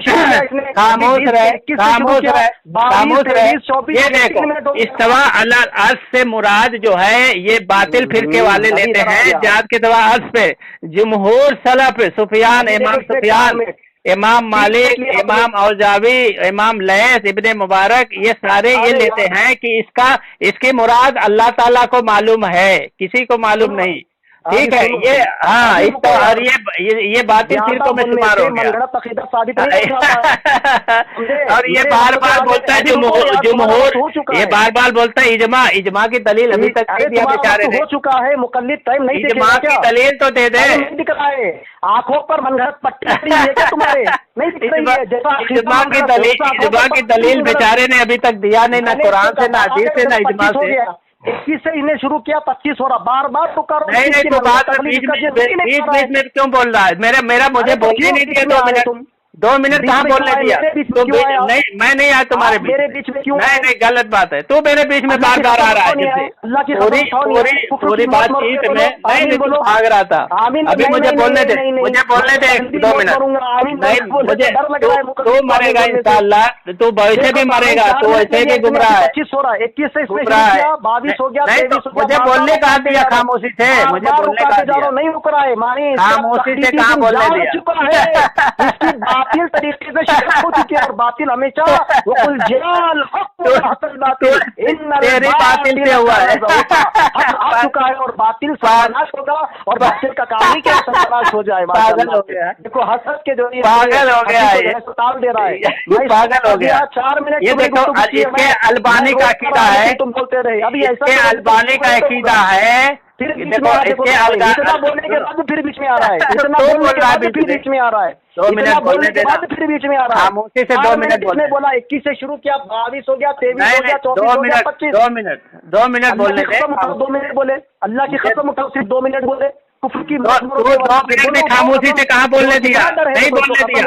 खामोश रहे, खामोश रहे, खामोश रहे। ये देखो इस्तवा अला अर्श से मुराद जो है ये बातिल फिरके वाले लेते हैं जात के दवा अर्श पे। जमहूर सलफ सुफियान, इमाम सुफियान, इमाम मालिक, इमाम औजावी, इमाम लैस, इब्ने मुबारक, ये सारे ये लेते हैं कि इसकी मुराद अल्लाह ताला को मालूम है, किसी को मालूम नहीं। ठीक है, ये हाँ इस तो और ये बातिल फिरकों में शुमार हो गया। और ये बार बार बोलता है जमहूर, ये बार बार बोलता है इजमा की दलील अभी तक नहीं दिया बेचारे ने। हो चुका है, मुकल्लिद टाइम नहीं देखे इजमा की दलील तो दे दे। नहीं दिख रहा है, आंखों पर मनगढ़ंत पट्टी है क्या तुम्हारे? नहीं दिख रही है। जैसा इजमा की दलील बेचारे ने अभी तक दिया नहीं, ना कुरान से, ना हदीस से, ना इजमा से। 21 से इन्हें शुरू किया, 25 हो रहा, बार बार तो करो। नहीं तो बात बीच में क्यों बोल रहा है? मेरा मुझे बोलने नहीं दिया 2 मिनट। 2 मिनट कहाँ बोलने दिया? नहीं मैं नहीं आया तुम्हारे बीच, मेरे बीच में क्यों? नहीं गलत बात है, तू मेरे बीच में बार बार आ रहा है। पूरी बातचीत में नहीं भाग रहा था। अभी मुझे बोलने दे, 2 मिनट। नहीं मुझे, तू मरेगा इंशाअल्लाह, तू वैसे भी मरेगा, तू वैसे भी गुमराह है। 25 हो रहा है, 21 से 22 हो गया। मुझे बोलने कहा दिया खामोशी से, मुझे बोलने कहा दिया, नहीं रुक रहा है मानी, खामोशी से कहाँ बोलने दिया? बातिल तरीके से शिकार हो चुके हैं और बातिल हमेशा तेरी बातिल से हुआ है आ चुका है और बातिल सर्वनाश होगा और बातिल का काम ही क्या सर्वनाश हो जाए। पागल हो गया, देखो हसद के जो पागल हो गया है, अस्पताल दे रहा है, पागल हो गया। 4 मिनट ये देखो इसके अलबानी का अकीदा है, तुम बोलते रहे। अभी ऐसा अलबानी का अकीदा है, फिर इतना बोलने के बाद फिर बीच में आ रहा है, इतना बोलने के बाद फिर बीच में आ रहा है, 2 मिनट बोलने के बाद फिर बीच में आ रहा है। खामोशी से 2 मिनट बोलने बोला, 21 से शुरू किया, 22 हो गया, 23 हो गया, 24 हो गया, 25। 2 मिनट बोलने के 2 मिनट बोले, अल्लाह की कसम उठाओ, सिर्फ 2 मिनट बोले। कुफ्र की 2 मिनट में खामोशी से कहाँ बोलने दिया? नहीं बोलने दिया।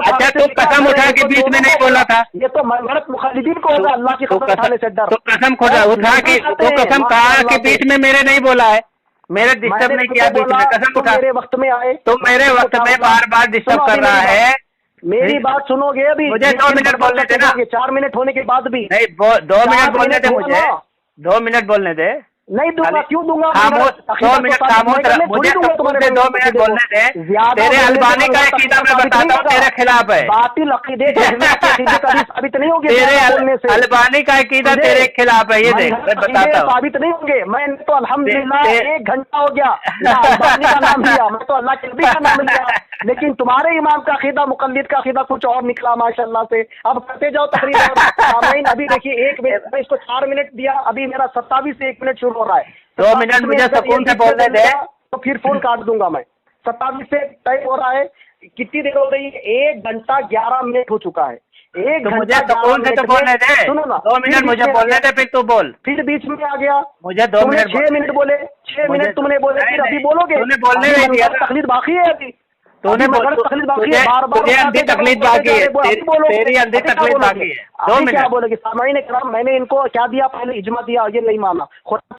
अच्छा तू कसम उठा के बीच में नहीं बोला था? ये तो मनगढ़ंत मुखालिदीन को होगा अल्लाह की कसम उठाने से डर। तो कसम उठा के तो कसम कहा कि बीच में मेरे नहीं बोला है, मेरे डिस्टर्ब नहीं किया बीच में, कसम उठा। मेरे वक्त में आए, तो मेरे वक्त में बार बार डिस्टर्ब कर रहा है। मेरी बात सुनोगे अभी? मुझे 2 मिनट बोलने दे ना। 4 मिनट होने के बाद भी नहीं, 2 मिनट बोलने दे मुझे, 2 मिनट बोलने दे। नहीं दूंगा, क्यों दूंगा? खामोश 2 मिनट खामोश रह, मुझे तुमसे 2 मिनट बोलने दे। तेरे अलबानी का अकीदा मैं बताता हूँ तेरे खिलाफ है, बातिल अकीदे साबित नहीं होंगे। तेरे अलबानी का अकीदा तेरे खिलाफ है, ये देख मैं बताता हूँ। साबित नहीं होंगे। मैं तो अल्हम्दुलिल्लाह 1 घंटा हो गया अलबानी का नाम लिया, मैं तो अल्लाह के नबी का नाम लिया, लेकिन तुम्हारे इमाम का अकीदा, मुकल्लिद का अकीदा कुछ और निकला माशाअल्लाह से। अब करते जाओ तकरीबन। अभी देखिए 1 मिनट, मैं इसको 4 मिनट दिया, अभी मेरा 27 से 1 मिनट शुरू हो रहा है। 2 मिनट मुझे सुकून से बोलने दे, तो फिर फोन काट दूंगा मैं। 27 से टाइम हो रहा है, कितनी देर हो रही है? 1 घंटा 11 मिनट हो चुका है। 1 घंटा मुझे सुकून से तो बोलने दे। सुनो ना, 2 मिनट मुझे बोलने दे, फिर तू बोल। फिर बीच में आ गया, मुझे 2 मिनट 6 मिनट बोले, 6 मिनट तुमने बोले, फिर अभी बोलोगे? तूने बोलने नहीं दिया, तकलीफ बाकी है अभी। तूने तकलीफ बाकी है, तुझे अंधी तकलीफ बाकी है, तेरी अंधी तकलीफ बाकी है। 2 मिनट क्या बोलोगे? सामाईन इकराम, मैंने इनको क्या दिया? पहले इजमा दिया, ये नहीं माना।